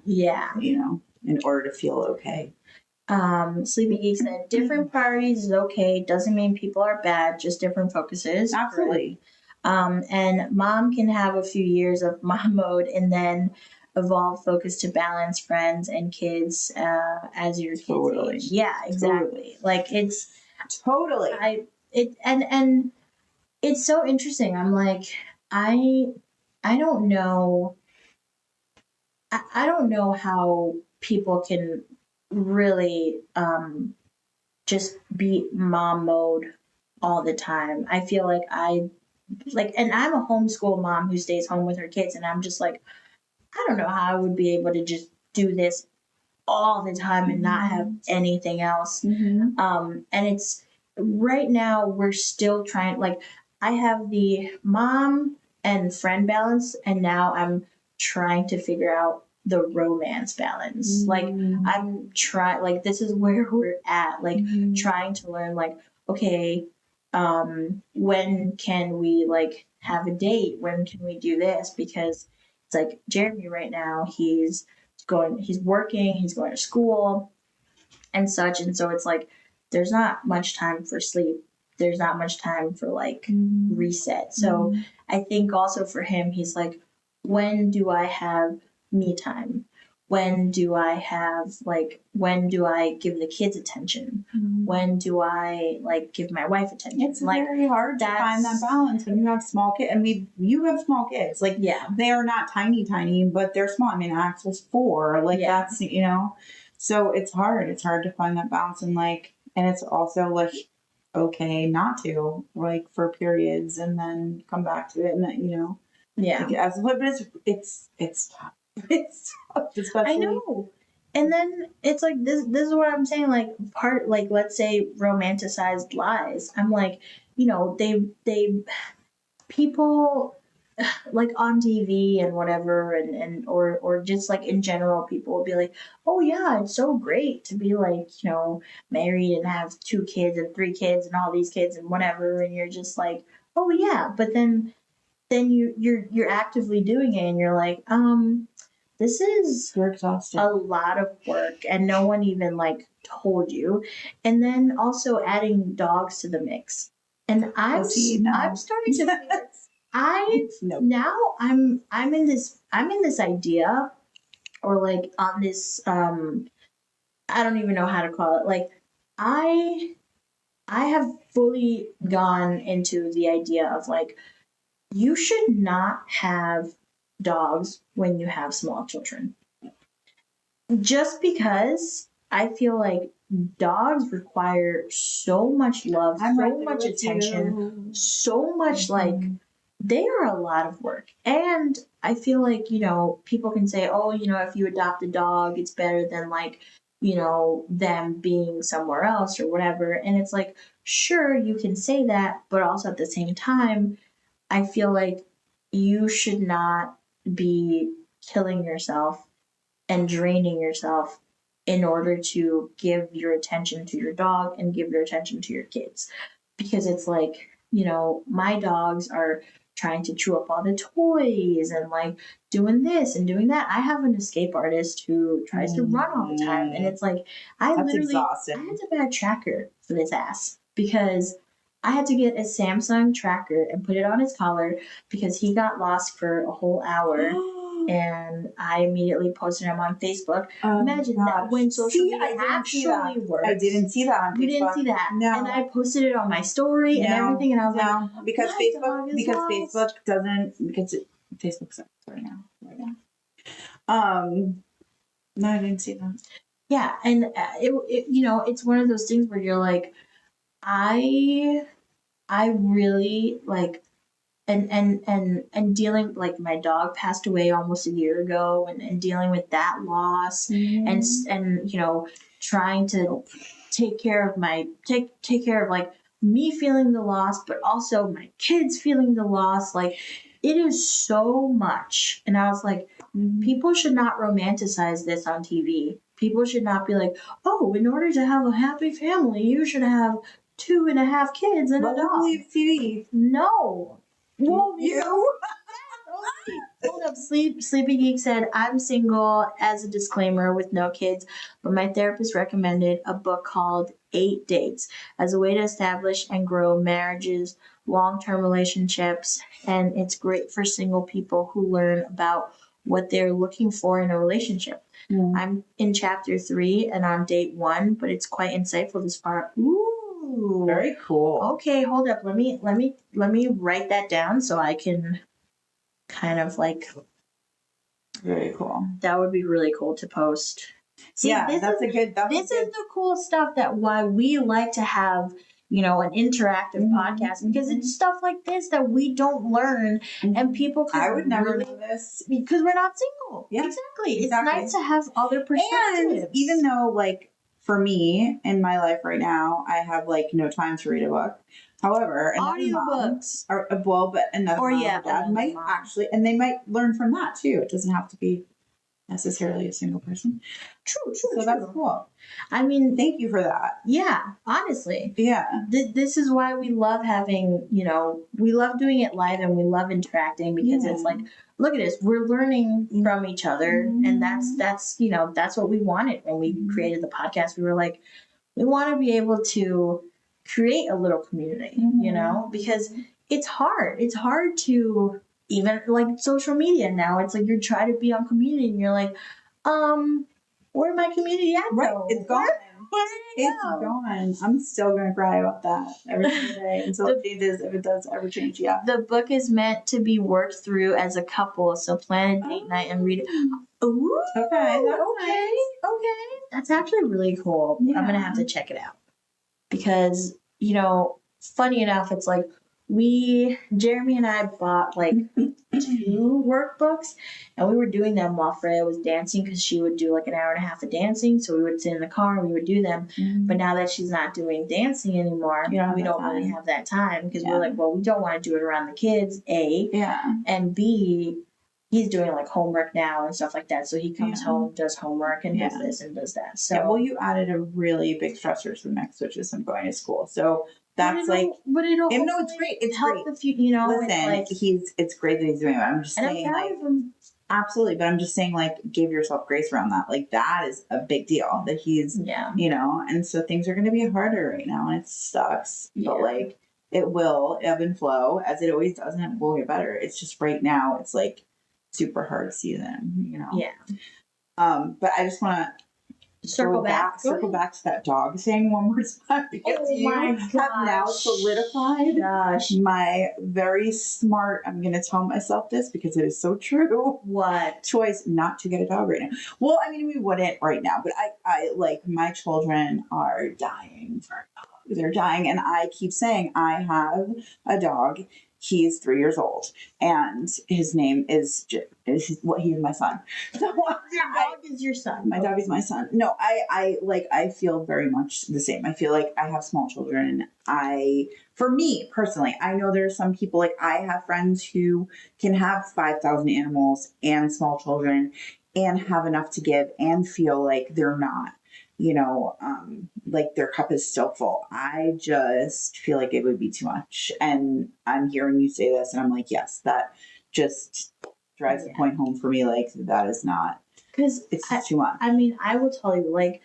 In order to feel okay. Sleepy Geek said, different priorities is okay. Doesn't mean people are bad, just different focuses. Absolutely. And mom can have a few years of mom mode and then evolve focus to balance friends and kids as your kids age. Yeah, exactly. Totally. Like it's totally. And it's so interesting. I'm like, I don't know. I don't know how people can really just be mom mode all the time. I feel like and I'm a homeschool mom who stays home with her kids, and I'm just like, I don't know how I would be able to just do this all the time and not have anything else. And it's right now we're still trying, like, I have the mom and friend balance, and now I'm trying to figure out the romance balance. Like, I'm trying, like, this is where we're at, like, trying to learn, like, okay, when can we, like, have a date? When can we do this? Because it's like Jeremy right now, he's working, he's going to school and such. And so it's like, there's not much time for sleep. There's not much time for like reset. So I think also for him, he's like, when do I have me time? When do I give the kids attention? When do I like give my wife attention? It's like, very hard to find that balance when you have small kids. And you have small kids. Like, they are not tiny, but they're small. I mean, Axel's 4. Like, that's, so it's hard. It's hard to find that balance. And like, and it's also like, okay not to, like, for periods and then come back to it. And then, but it's tough. It's tough, especially. I know. And then it's like this is what I'm saying, like let's say romanticized lies. I'm like, they people like on TV and whatever or just like in general, people will be like, oh yeah, it's so great to be like, married and have 2 kids and 3 kids and all these kids and whatever, and you're just like, oh yeah, but then you're actively doing it and you're like, this is you're exhausted. A lot of work and no one even like told you. And then also adding dogs to the mix. And I'm starting to now I'm in this idea, or like on this I don't even know how to call it. Like I have fully gone into the idea of like, you should not have dogs when you have small children. Just because I feel like dogs require so much love, so much attention, so much like they are a lot of work. And I feel like, people can say, oh, if you adopt a dog, it's better than like, them being somewhere else or whatever. And it's like, sure, you can say that, but also at the same time, I feel like you should not be killing yourself and draining yourself in order to give your attention to your dog and give your attention to your kids. Because it's like, my dogs are trying to chew up all the toys and like doing this and doing that. I have an escape artist who tries to run all the time. And it's like, I had to buy a tracker for this ass because I had to get a Samsung tracker and put it on his collar because he got lost for a whole hour. And I immediately posted him on Facebook. Imagine that when social media actually works. I didn't see that on Facebook. You didn't see that. No. And I posted it on my story and everything, and I was like, because Facebook doesn't, because Facebook sucks right now. No, I didn't see that. Yeah, and it's one of those things where you're like, I really like, and dealing, like, my dog passed away almost a year ago, and dealing with that loss, and trying to take care of, like, me feeling the loss, but also my kids feeling the loss. Like, it is so much. And I was like, people should not romanticize this on TV. People should not be like, oh, in order to have a happy family, you should have 2.5 kids and a dog. TV. No. Well, you. Hold up. Sleepy Geek said, I'm single as a disclaimer with no kids, but my therapist recommended a book called 8 Dates as a way to establish and grow marriages, long-term relationships, and it's great for single people who learn about what they're looking for in a relationship. I'm in chapter 3 and on date 1, but it's quite insightful this far. Ooh. Very cool. Okay, hold up. Let me write that down so I can kind of like. Very cool. That would be really cool to post. See, yeah, this is the cool stuff that why we like to have, an interactive podcast, because it's stuff like this that we don't learn, and people could. I would never know this because we're not single. Yeah, exactly. It's nice to have other perspectives. And even though, like, for me in my life right now, I have like no time to read a book. However, audiobooks, but another mom or dad might actually, and they might learn from that too. It doesn't have to be necessarily a single person. True. So that's cool. I mean, thank you for that. Yeah, honestly. Yeah. This is why we love having, we love doing it live, and we love interacting, because it's like, look at this, we're learning from each other, and that's what we wanted when we created the podcast. We were like, we want to be able to create a little community, because it's hard. It's hard to, even like social media now, it's like you're trying to be on community and you're like, where my community at? Right, though? it's gone. It's gone. I'm still gonna cry about that every single day until it changes, if it does ever change. Yeah. The book is meant to be worked through as a couple, so plan a date night and read it. Ooh, okay, that's nice. Okay, that's actually really cool. Yeah. I'm gonna have to check it out, because funny enough, it's like Jeremy and I bought like 2 workbooks, and we were doing them while Freya was dancing, because she would do like an hour and a half of dancing. So we would sit in the car and we would do them. But now that she's not doing dancing anymore, we don't really have that time, because we're like, well, we don't want to do it around the kids, A. Yeah. And B, he's doing like homework now and stuff like that. So he comes home, does homework, and does this and does that. So well, you added a really big stressor to the mix, which is him going to school. So that's but it'll no, it's great. It's help great. the future. Listen, it's great that he's doing it. I'm just saying, I'm proud of him. Absolutely, but I'm just saying, like, give yourself grace around that. Like, that is a big deal that he's, and so things are going to be harder right now, and it sucks. Yeah. But like, it will ebb and flow as it always does, and it will get better. It's just right now, it's like super hard season, Yeah. But I just want to circle back to that dog thing one more time, because you have now solidified my very smart, I'm going to tell myself this because it is so true. What? Choice not to get a dog right now. Well, I mean, we wouldn't right now, but I like, my children are dying for a dog. They're dying, and I keep saying, I have a dog. He's 3 years old, and his name is he's my son. So your dog is your son. My dog is my son. No, I feel very much the same. I feel like I have small children. For me personally, I know there are some people, like, I have friends who can have 5,000 animals and small children and have enough to give and feel like they're not, like their cup is still full. I just feel like it would be too much. And I'm hearing you say this, and I'm like, yes, that just drives the point home for me. Like, that is not, because it's just too much. I mean, I will tell you, like,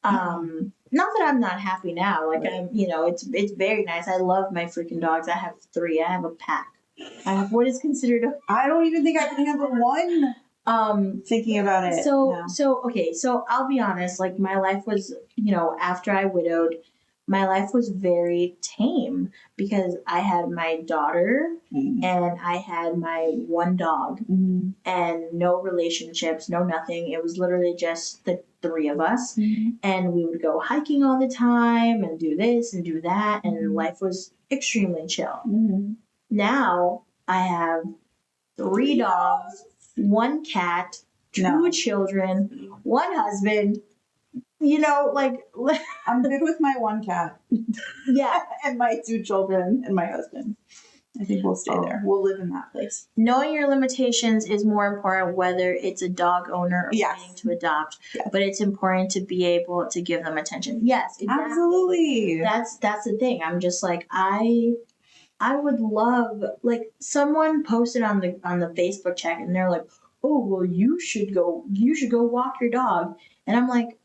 not that I'm not happy now. Like, I'm, it's very nice. I love my freaking dogs. I have 3. I have a pack. I have what is considered I don't even think I can handle one. Thinking about it. So I'll be honest, like, my life was, after I widowed, my life was very tame because I had my daughter and I had my one dog and no relationships, no nothing. It was literally just the three of us. And we would go hiking all the time and do this and do that. And life was extremely chill. Now I have 3 dogs, 1 cat, 2 children, 1 husband. You know, like I'm good with my 1 cat. Yeah. And my 2 children and my husband. I think we'll stay there. We'll live in that place. Knowing your limitations is more important whether it's a dog owner or wanting to adopt. But it's important to be able to give them attention. Yes, exactly. Absolutely. That's the thing. I'm just like I would love, like, someone posted on the Facebook chat and they're like, oh well, you should go walk your dog. And I'm like,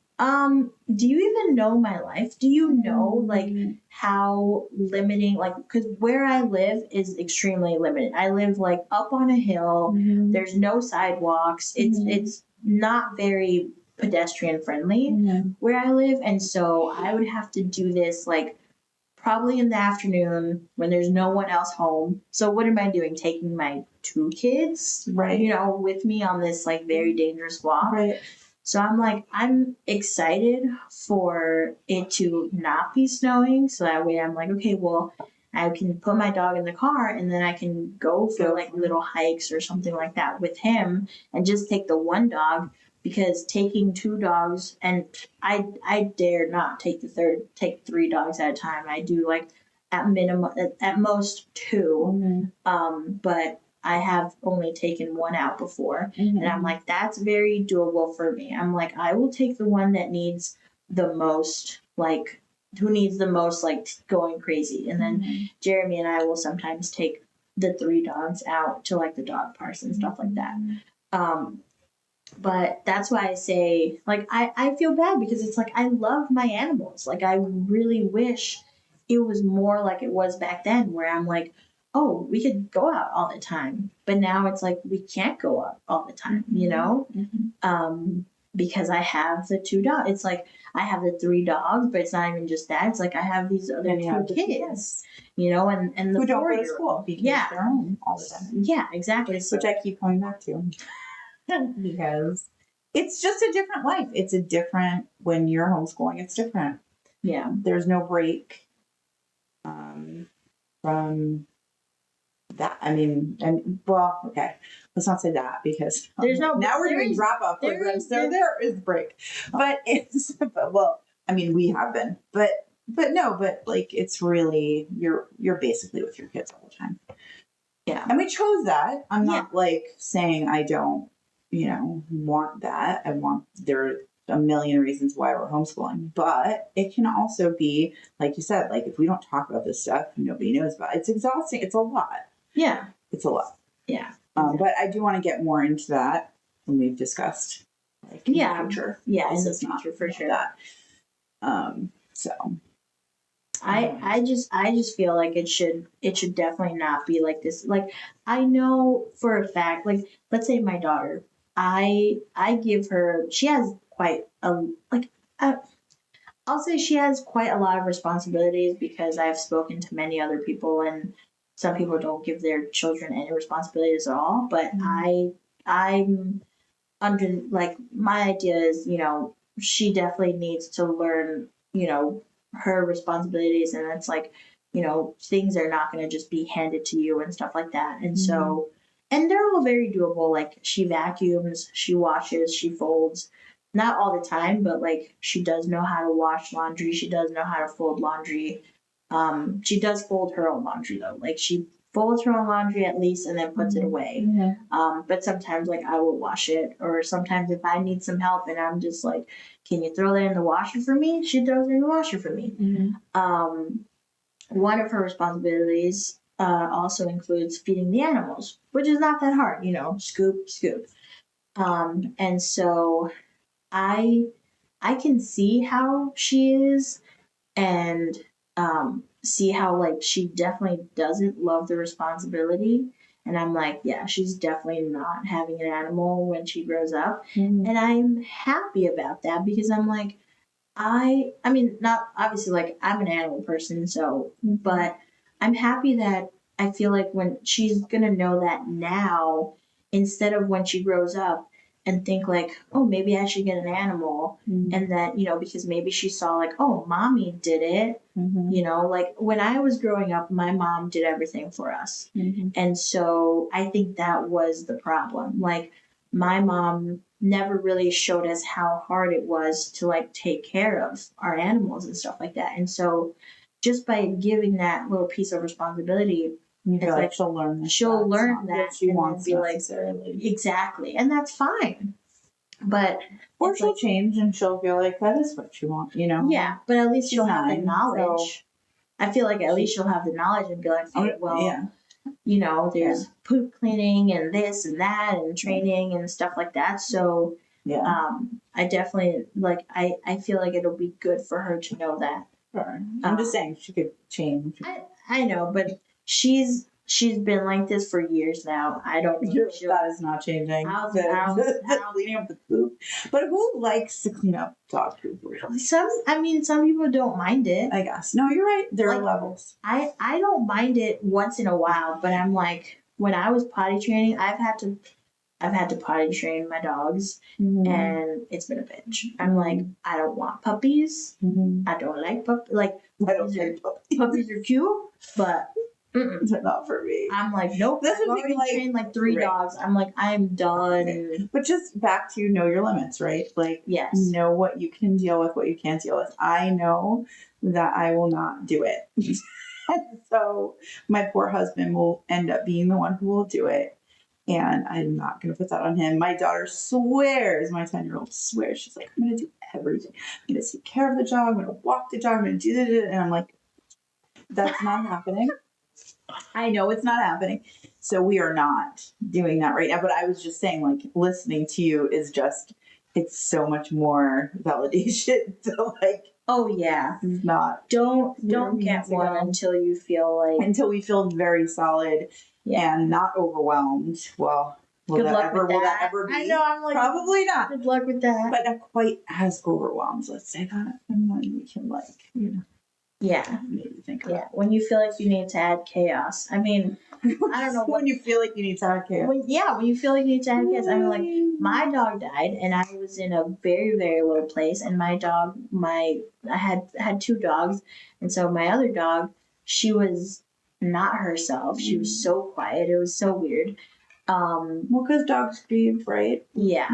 do you even know my life? Do you know like how limiting, like, because where I live is extremely limited. I live like up on a hill. There's no sidewalks. It's not very pedestrian friendly where I live. And so I would have to do this like probably in the afternoon when there's no one else home. So what am I doing? Taking my 2 kids, you know, with me on this like very dangerous walk. So I'm like, I'm excited for it to not be snowing. So that way I'm like, okay, well, I can put my dog in the car and then I can go for like little hikes or something like that with him and just take the 1 dog, because taking 2 dogs, and I dare not take 3 dogs at a time. I do like at minimum, at most 2. But I have only taken 1 out before. And I'm like, that's very doable for me. I'm like, I will take the one that needs the most, like, who needs the most, like, going crazy. And then Jeremy and I will sometimes take the 3 dogs out to, like, the dog parks and stuff like that. But that's why I say, like, I feel bad because it's like, I love my animals. Like, I really wish it was more like it was back then, where I'm like, oh, we could go out all the time. But now it's like, we can't go out all the time, you know? Because I have the 2 dogs. It's like, I have the 3 dogs, but it's not even just that. It's like, I have these other 2 kids, you know, and the who don't go to school because they're home all the time. Yeah, exactly. So, which I keep coming back to. Because it's just a different life. It's a different, when you're homeschooling, it's different. Yeah. There's no break from that. I mean, and well, okay, let's not say that because there's no, now we're doing wrap up for this. So there is break. But it's, well, I mean, we have been, but no, but like, it's really, you're basically with your kids all the time. Yeah. And we chose that. I'm not like saying I don't, you know, want that. There are a million reasons why we're homeschooling, but it can also be, like you said, like if we don't talk about this stuff, nobody knows about it. It's exhausting. It's a lot. Yeah. It's a lot. Yeah. But I do want to get more into that when we've discussed, like, in the future. Yeah, in the future, for sure. That. So. I just feel like it should definitely not be like this. Like, I know for a fact, like, let's say my daughter, I give her, she has quite a, like, I'll say she has quite a lot of responsibilities because I've spoken to many other people, and some people don't give their children any responsibilities at all. But I'm under, like, my idea is, you know, she definitely needs to learn, you know, her responsibilities, and it's like, you know, things are not going to just be handed to you and stuff like that. And so, and they're all very doable. Like, she vacuums, she washes, she folds. Not all the time, but like, she does know how to wash laundry. She does know how to fold laundry. She does fold her own laundry though. Like, she folds her own laundry at least and then puts it away. But sometimes, like, I will wash it, or sometimes if I need some help and I'm just like, can you throw that in the washer for me? She throws it in the washer for me. One of her responsibilities also includes feeding the animals, which is not that hard, you know, scoop, scoop. And so I can see how she is, and see how, like, she definitely doesn't love the responsibility. And I'm like, yeah, she's definitely not having an animal when she grows up. And I'm happy about that because I'm like, I mean, not obviously, like, I'm an animal person, so, but I'm happy that I feel like when she's gonna know that now, instead of when she grows up and think like, oh, maybe I should get an animal, and that, because maybe she saw like, oh, mommy did it, like when I was growing up, my mom did everything for us, and so I think that was the problem. Like, my mom never really showed us how hard it was to like take care of our animals and stuff like that. And so just by giving that little piece of responsibility, You it's feel like she'll learn that. she'll learn that What she and wants then be like, necessarily. exactly. And that's fine. But Or it's she'll like, change and she'll feel like that is what you want, yeah, but at least She's she'll have the 9, knowledge. I feel like at least she'll have the knowledge and be like, hey, well, there's poop cleaning and this and that and training and stuff like that. So I definitely like I feel like it'll be good for her to know that. Sure. I'm just saying she could change. I know, but she's been like this for years now. I don't know. That is not changing. The cleaning up the poop. But who likes to clean up dog poop? Really? Some people don't mind it. I guess. No, you're right. There are levels. I don't mind it once in a while, but I'm like, when I was potty training, I've had to potty train my dogs, and it's been a bitch. I'm like, I don't want puppies. I don't like puppies. Like, puppies are cute, but they're not for me. I'm like, nope. I've already trained like 3 dogs. I'm like, I'm done. Right. But just back to know your limits, right? Like, yes, know what you can deal with, what you can't deal with. I know that I will not do it. And so my poor husband will end up being the one who will do it. And I'm not going to put that on him. My daughter swears, my 10-year-old swears, she's like, I'm going to do everything. I'm going to take care of the dog. I'm going to walk the dog. I'm going to do that. And I'm like, that's not happening. I know it's not happening. So we are not doing that right now. But I was just saying, like, listening to you is just, it's so much more validation to like, oh yeah, not. Don't get one until you feel like, until we feel very solid and not overwhelmed. Well, will that ever be? I know, I'm like, probably not. Good luck with that. But not quite as overwhelmed, let's say that. And then we can yeah, maybe think about when you feel like you need to add chaos. I mean, I don't know when you feel like you need to add chaos. When you feel like you need to add chaos. I mean, like, my dog died, and I was in a very, very low place. And my dog, I had 2 dogs, and so my other dog, she was not herself. She was so quiet. It was so weird. Well, because dogs grieve, right? Yeah.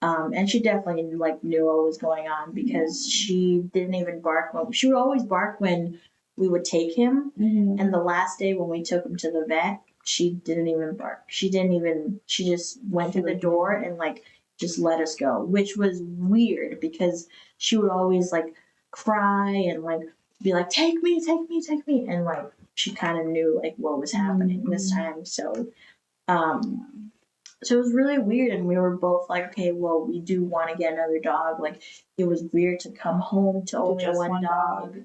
And she definitely like knew what was going on because she didn't even bark. She would always bark when we would take him. And the last day when we took him to the vet, she didn't even bark. She just went to the door and like just let us go, which was weird because she would always like cry and like be like, take me, take me, take me. And like she kind of knew like what was happening this time. So it was really weird, and we were both like, okay, well, we do want to get another dog. Like, it was weird to come home to only just one dog.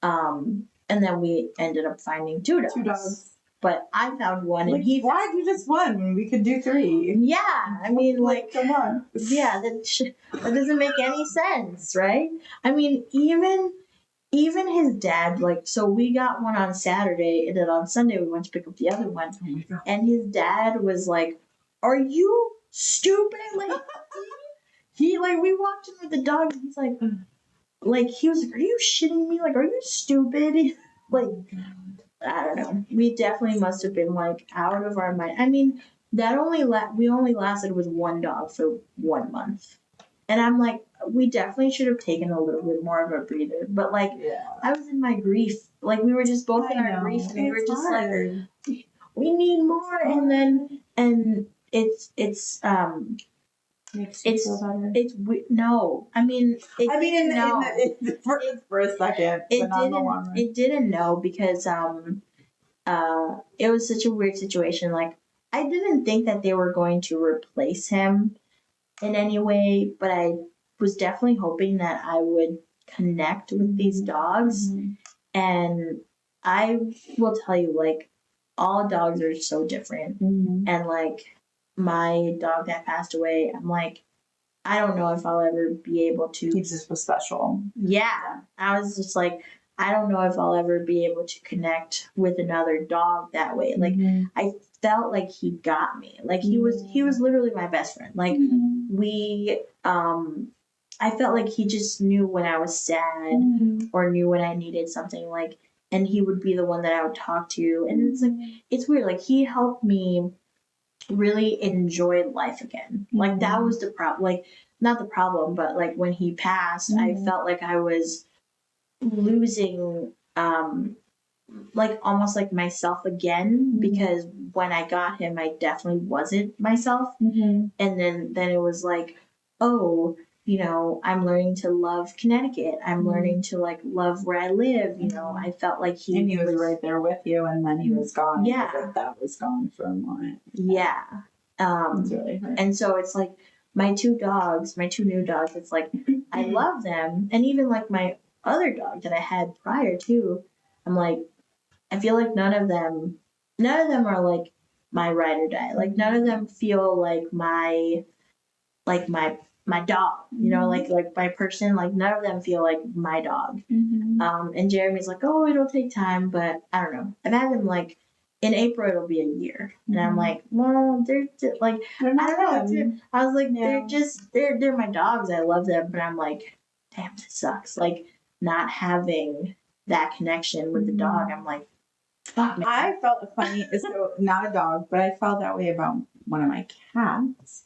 And then we ended up finding 2 dogs. 2 dogs. But I found one, like, and he. Why do just one when we could do 3? Yeah, I mean, like, come on. Yeah, that doesn't make any sense, right? I mean, even his dad, like, so we got one on Saturday, and then on Sunday we went to pick up the other one. Oh my God. And his dad was like, are you stupid? Like, we walked in with the dog, and he's like, he was like, are you shitting me? Like, are you stupid? Like, I don't know. We definitely must have been, like, out of our mind. I mean, we only lasted with one dog for 1 month. And I'm like, we definitely should have taken a little bit more of a breather. But, like, I was in my grief. Like, we were just both in our grief. And we were just hard. Like, we need more. And it's makes you feel better. No. I mean, for a second, but not in the long run. It didn't know because it was such a weird situation. Like, I didn't think that they were going to replace him in any way, but I was definitely hoping that I would connect with these dogs. And I will tell you, like, all dogs are so different. And like, my dog that passed away, I'm like, I don't know if I'll ever be able to. He just was special. Yeah. I was just like, I don't know if I'll ever be able to connect with another dog that way. Like, I felt like he got me. Like, he was literally my best friend. Like, I felt like he just knew when I was sad or knew when I needed something. Like, and he would be the one that I would talk to. And it's like, it's weird. Like, he helped me really enjoy life again. Like, that was the problem. Like, not the problem, but like when he passed, I felt like I was losing like almost like myself again, because when I got him I definitely wasn't myself. And then it was like, oh, you know, I'm learning to love Connecticut. I'm learning to like love where I live. You know, I felt like he was right there with you, and then he was gone. Yeah, like that was gone for a moment. Yeah. Really hard. And so it's like my two new dogs, it's like I love them. And even like my other dog that I had prior to, I'm like, I feel like none of them are like my ride or die. Like none of them feel like like my dog, you know, like my person. Like none of them feel like my dog. And Jeremy's like, oh, it'll take time, but I don't know. I've had him like in April it'll be a year, and I'm like, well, they're just, like, I don't know. I was like, they're my dogs. I love them, but I'm like, damn, this sucks. Like not having that connection with the dog. I'm like, fuck, man. I felt funny. So not a dog, but I felt that way about one of my cats,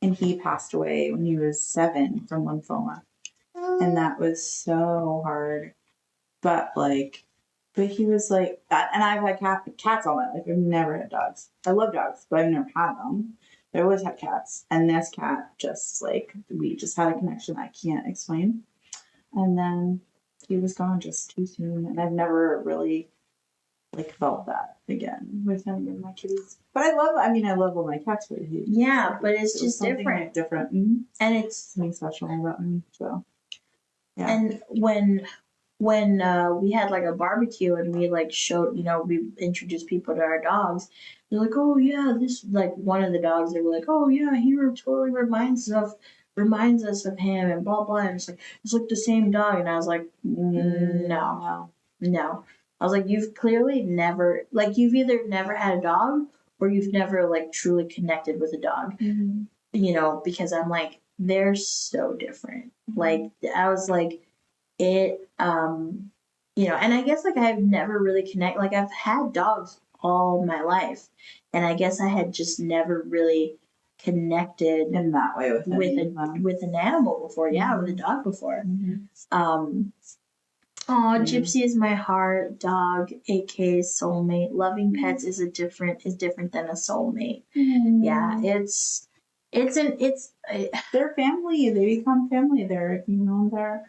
and he passed away when he was 7 from lymphoma, and that was so hard. But he was like that, and I've had cats all my life. I've never had dogs. I love dogs, but I've never had them. I always had cats, and this cat just like we just had a connection I can't explain, and then he was gone just too soon, and I've never really like felt that again with any of my kitties. But I love all my cats. But but it's just different. And it's something special about him. So yeah. And when we had like a barbecue and we like showed, you know, we introduced people to our dogs. They're like, oh yeah, this, like one of the dogs. They were like, oh yeah, he totally reminds us of him and blah blah. And it's like the same dog. And I was like, no. I was like, you've clearly never, like, you've either never had a dog or you've never like truly connected with a dog. You know, because I'm like, they're so different. Like I was like, it you know, and I guess like I've never really like I've had dogs all my life, and I guess I had just never really connected in that way with an animal before. Yeah, with a dog before. Gypsy is my heart dog, aka soulmate. Loving pets is different than a soulmate. Yeah, it's their family. They become family there, you know.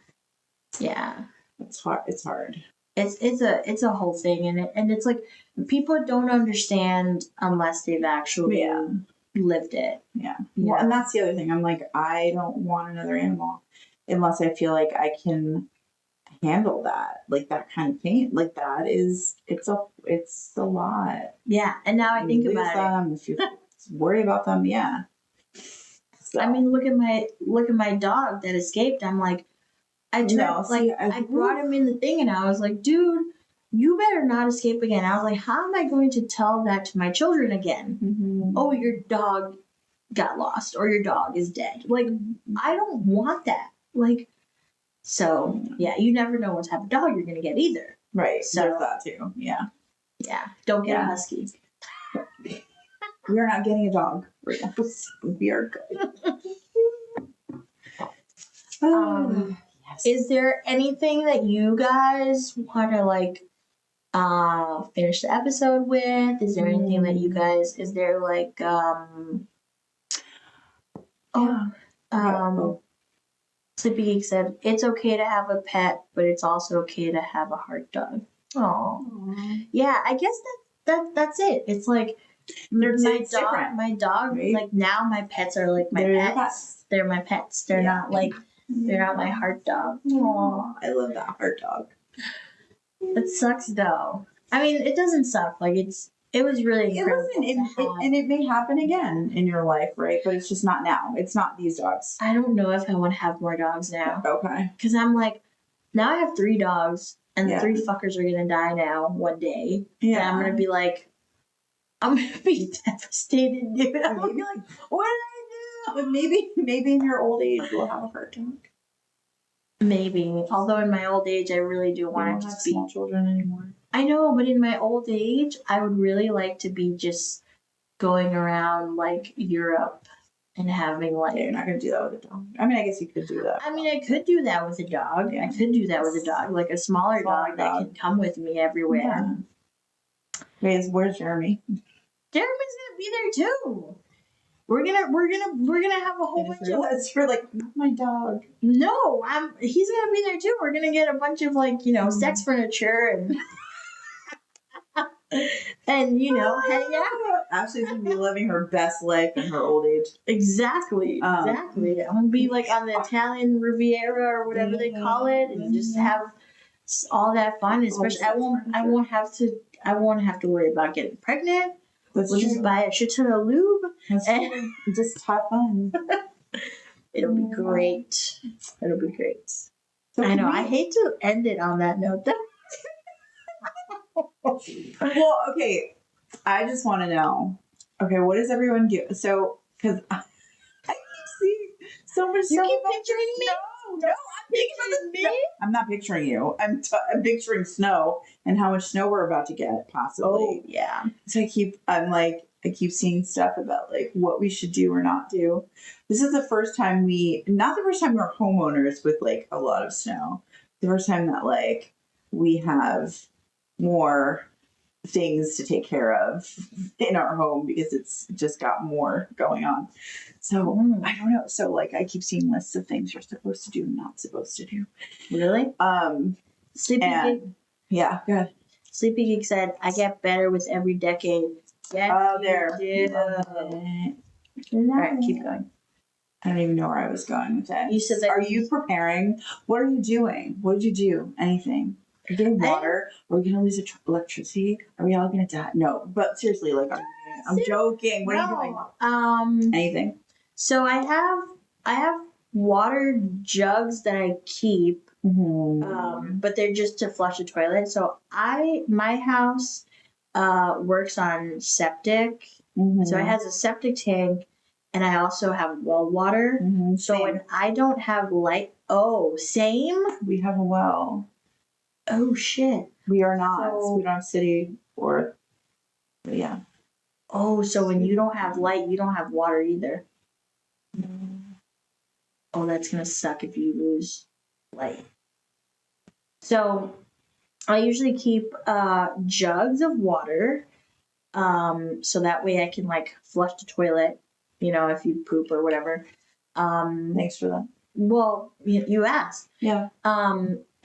Yeah, it's hard. It's hard. It's a whole thing, and it's like people don't understand unless they've actually lived it. Yeah. Well, and that's the other thing. I'm like, I don't want another animal unless I feel like I can handle that, like that kind of pain. Like that is it's a lot. Yeah, and now I think about them, if you worry about them, yeah. So. I mean, look at my dog that escaped. I'm like, I brought him in the thing, and I was like, dude, you better not escape again. I was like, how am I going to tell that to my children again? Oh, your dog got lost, or your dog is dead. Like, I don't want that. Like, so yeah, you never know what type of dog you're gonna get either. Right. So there's that too. Yeah. Yeah. Don't get a husky. We're not getting a dog. We are good. Yes. Is there anything that you guys want to like finish the episode with? Is there anything that you guys? Is there like Sleepy Geek said it's okay to have a pet, but it's also okay to have a heart dog. Oh, yeah. I guess that's it. It's like my dog. Right? Like now, my pets are like my pets. They're my pets. They're not like. They're not my heart dog. Aww, I love that heart dog. It sucks though. I mean, it doesn't suck. Like It was really incredible. And it may happen again in your life, right? But it's just not now. It's not these dogs. I don't know if I want to have more dogs now. Okay. Because I'm like, now I have 3 dogs, and the 3 fuckers are gonna die now one day. Yeah. And I'm gonna be like, I'm gonna be devastated, dude. I'm gonna be like, what did I do? But maybe in your old age you'll have a heart dog. Maybe. Although in my old age, I really do want to just be small children anymore. I know, but in my old age, I would really like to be just going around like Europe and having like. Yeah, you're not gonna do that with a dog. I mean, I guess you could do that. I mean, I could do that with a dog. Yeah. I could do that with a dog, like a smaller dog that can come with me everywhere. Yeah. Where's Jeremy? Jeremy's gonna be there too. We're gonna have a whole bunch of. That's for like not my dog. No, he's gonna be there too. We're gonna get a bunch of like sex furniture and and hang out. Ashley's gonna be living her best life in her old age. Exactly. I'm gonna be like on the Italian Riviera or whatever they call it, and just have all that fun. Especially, I won't have to worry about getting pregnant. We'll just buy a shit ton of lube and just have fun. It'll be great. It'll be great. So I know. I hate to end it on that note, though. Well, okay. I just want to know. Okay, what does everyone do? So, because I keep seeing so much. You keep picturing me. No, I'm picturing me. I'm not picturing you. I'm picturing snow and how much snow we're about to get, possibly. Oh yeah. So I keep seeing stuff about like what we should do or not do. This is the first time not the first time we're homeowners with like a lot of snow. The first time that like we have more things to take care of in our home because it's just got more going on. So I don't know. So like I keep seeing lists of things you're supposed to do and not supposed to do. Really? Sleepy Geek. Yeah, good. Sleepy Geek said, "I get better with every decade." Yeah, there. All right, keep going. I don't even know where I was going with that. You said that. Are you preparing? What are you doing? What did you do? Anything? Are you getting water? Are we gonna lose electricity? Are we all gonna die? No, but seriously, like, I'm joking. What are you doing? Anything? So I have water jugs that I keep, but they're just to flush the toilet. So my house works on septic, so it has a septic tank, and I also have well water. So when I don't have light, same. We have a well. Oh shit. We are not. So we don't have city or. Yeah. Oh, so when you don't have light, you don't have water either. Oh, that's gonna suck if you lose light. So I usually keep jugs of water, so that way I can like flush the toilet, if you poop or whatever. Thanks for that. Well, you asked. Yeah.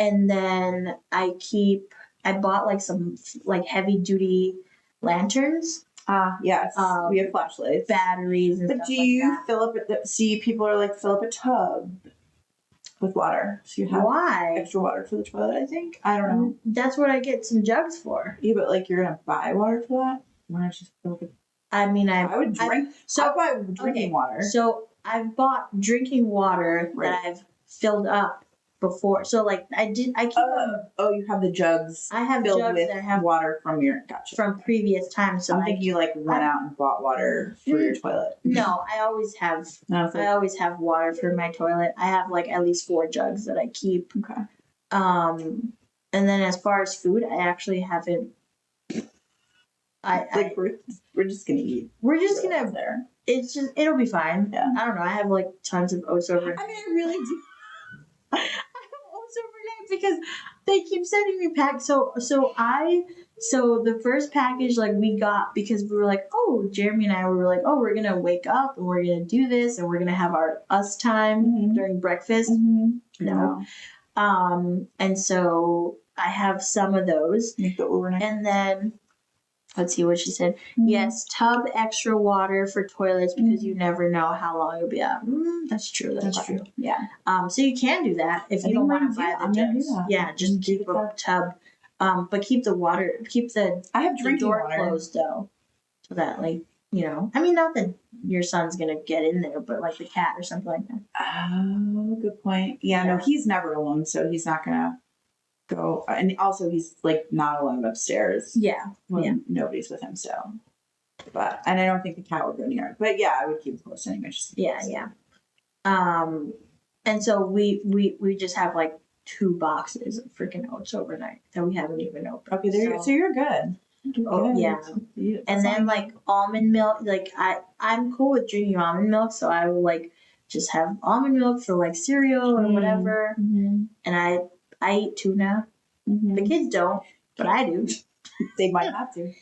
And then I bought like some like heavy duty lanterns. Yes. We have flashlights, batteries, and but stuff do you like that. fill up? See, people are like fill up a tub with water, so you have extra water for the toilet. I think I don't know. That's what I get some jugs for. Yeah, but like you're gonna buy water for that? Why not just fill up? I would drink. I'd buy drinking water. So I've bought drinking water that I've filled up before. So like I keep. You have the jugs. I have filled jugs with that have water from previous times. So I'm thinking you went out and bought water for your toilet. No, I always have. I always have water for my toilet. I have like at least 4 jugs that I keep. Okay. And then as far as food, I actually haven't. We're just gonna eat. We're just gonna there. It'll be fine. Yeah. I don't know. I have like tons of oats overnight. I mean, I really do. I have oats overnight because they keep sending me packs. So the first package like we got because we were like, Jeremy and I were like, we're gonna wake up and we're gonna do this and we're gonna have our us time during breakfast. No. And so I have some of those. Make the overnight. And then let's see what she said. Yes, tub extra water for toilets because you never know how long you'll be out. That's true. That's true. Yeah. So you can do that if you don't want to buy the jugs. Yeah, just keep a tub But keep the I have drinking door water. closed though, so that like I mean, not that your son's gonna get in there, but like the cat or something like that. Oh, good point. Yeah, no, he's never alone, so he's not gonna go. And also, he's like not alone upstairs. Yeah, when nobody's with him. So, and I don't think the cat would go near it. But yeah, I would keep it close anyway. Yeah. And so we just have like 2 boxes of freaking oats overnight that we haven't even opened. Okay, so you're good. Oh yeah, and then like almond milk. Like I'm cool with drinking almond milk, so I will like just have almond milk for like cereal or whatever. Mm-hmm. And I eat tuna. Mm-hmm. The kids don't, but I do. They might have to.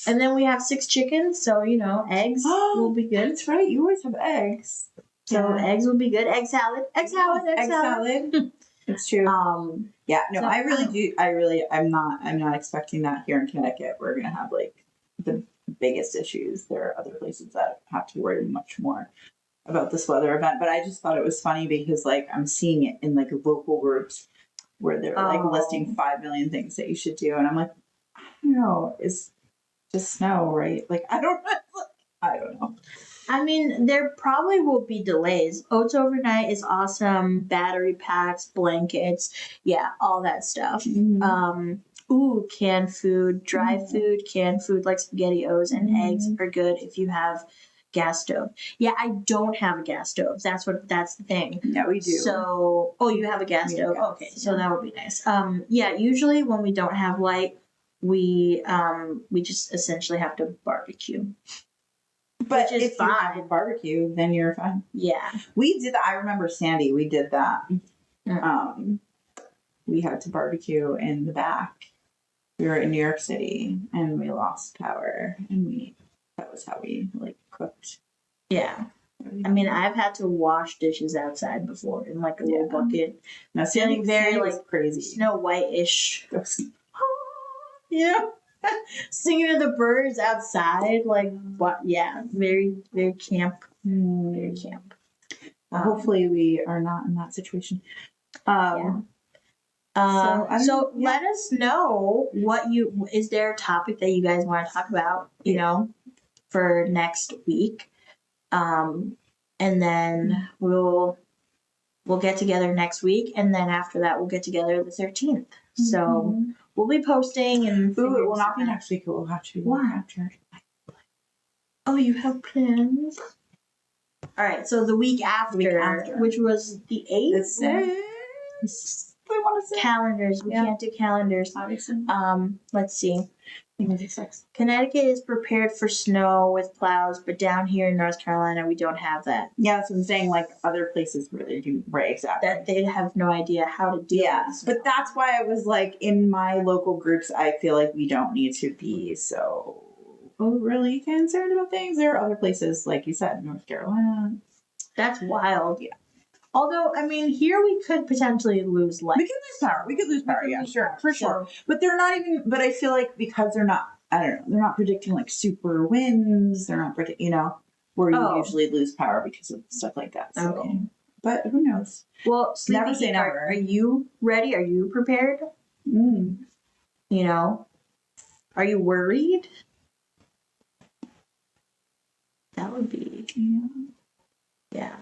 and then we have 6 chickens, so eggs will be good. That's right. You always have eggs. So eggs will be good. Egg salad. Egg salad. It's true. Yeah, no, so, I really do. I'm not expecting that here in Connecticut. We're going to have like the biggest issues. There are other places that have to worry much more about this weather event. But I just thought it was funny because like I'm seeing it in like local groups where they're like listing 5 million things that you should do. And I'm like, I don't know. It's just snow, right? Like, I don't know. I mean, there probably will be delays. Oats overnight is awesome. Battery packs, blankets, yeah, all that stuff. Mm-hmm. Canned food, dry food, canned food like SpaghettiOs and eggs are good if you have gas stove. Yeah, I don't have a gas stove. That's the thing. Yeah, we do. So, you have a gas stove. Okay, so that would be nice. Yeah, usually when we don't have light, we just essentially have to barbecue. But if you have a barbecue, then you're fine. Yeah. We did that. I remember Sandy, we did that. We had to barbecue in the back. We were in New York City and we lost power and that was how we like cooked. Yeah. I mean, I've had to wash dishes outside before in like a little bucket. Now, Sandy very like crazy. Snow White-ish. Singing to the birds outside, like what? Yeah, very, very camp. Very camp. Hopefully, we are not in that situation. So let us know is there a topic that you guys want to talk about? For next week, and then we'll get together next week, and then after that we'll get together the 13th. So. We'll be posting and. Ooh, it will not be next week. It will have to be after. Oh, you have plans? All right. So the week after. Which was the 8th. We want to say calendars. We can't do calendars. Obviously. Let's see. Connecticut is prepared for snow with plows, but down here in North Carolina, we don't have that. Yeah, that's what I'm saying. Like other places where they do, right? Exactly. That they have no idea how to do. Yeah, but that's why I was like, in my local groups, I feel like we don't need to be so really concerned about things. There are other places, like you said, North Carolina. That's wild. Yeah. Although, I mean, here we could potentially lose light. We could lose power. Yeah, sure, for sure. But they're not even. But I feel like because they're not. I don't know. They're not predicting like super winds. They're not predicting. Where you usually lose power because of stuff like that. So. Okay. But who knows? Well, never say never. Are you ready? Are you prepared? Are you worried? That would be. Yeah.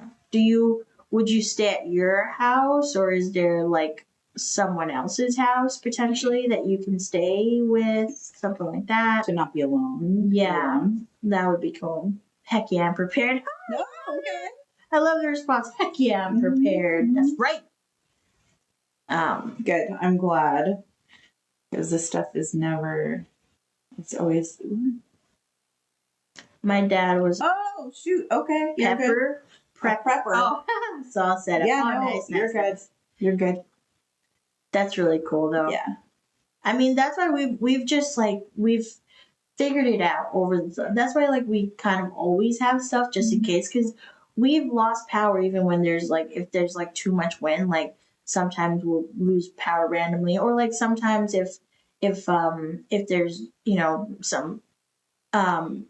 Would you stay at your house, or is there like someone else's house potentially that you can stay with? Something like that. To not be alone. Yeah. That would be cool. Heck yeah, I'm prepared. Oh, okay. I love the response. Heck yeah, I'm prepared. That's right. Good. I'm glad. Because this stuff is never. It's always. My dad was. Oh, shoot. Okay. Prepper. Oh, it's all set up. Yeah, nice. You're good. You're good. That's really cool, though. Yeah. I mean, that's why we've just like we've figured it out that's why like we kind of always have stuff just in case, because we've lost power even when if there's like too much wind. Like sometimes we'll lose power randomly, or like sometimes if there's some.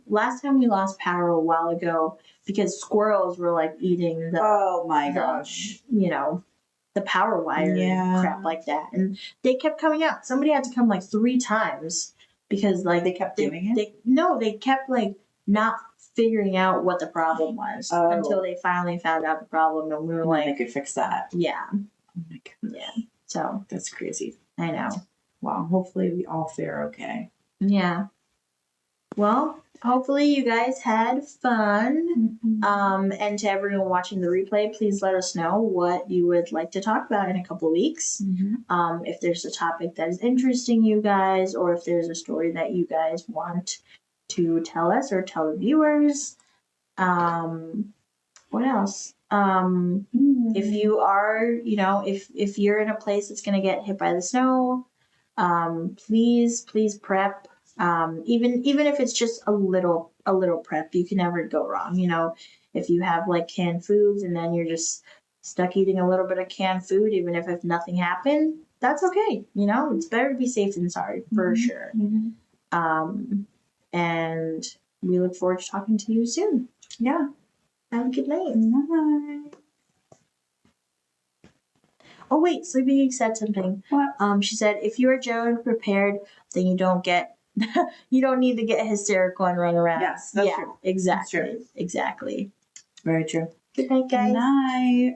Last time we lost power a while ago because squirrels were like eating the. Oh my gosh! The the power wire and crap like that. And they kept coming out. Somebody had to come like 3 times because like they kept doing it. They kept like not figuring out what the problem was until they finally found out the problem, and we were like, they could fix that. Yeah. Oh my god. Yeah. So that's crazy. I know. Wow. Hopefully we all fare okay. Yeah. Well, hopefully you guys had fun. Mm-hmm. And to everyone watching the replay, please let us know what you would like to talk about in a couple weeks. Mm-hmm. If there's a topic that is interesting you guys, or if there's a story that you guys want to tell us or tell the viewers. What else? If you are, if you're in a place that's going to get hit by the snow, please prep. Even if it's just a little prep, you can never go wrong. If you have like canned foods and then you're just stuck eating a little bit of canned food, even if nothing happened, that's okay. It's better to be safe than sorry for sure. And we look forward to talking to you soon. Yeah. Have a good night. Night. Oh wait, Sleeping Geek said something. What? She said, if you are generally prepared, then you don't need to get hysterical and run around. Yes, that's true. Exactly. That's true. Exactly. Very true. Good night, guys. Good night.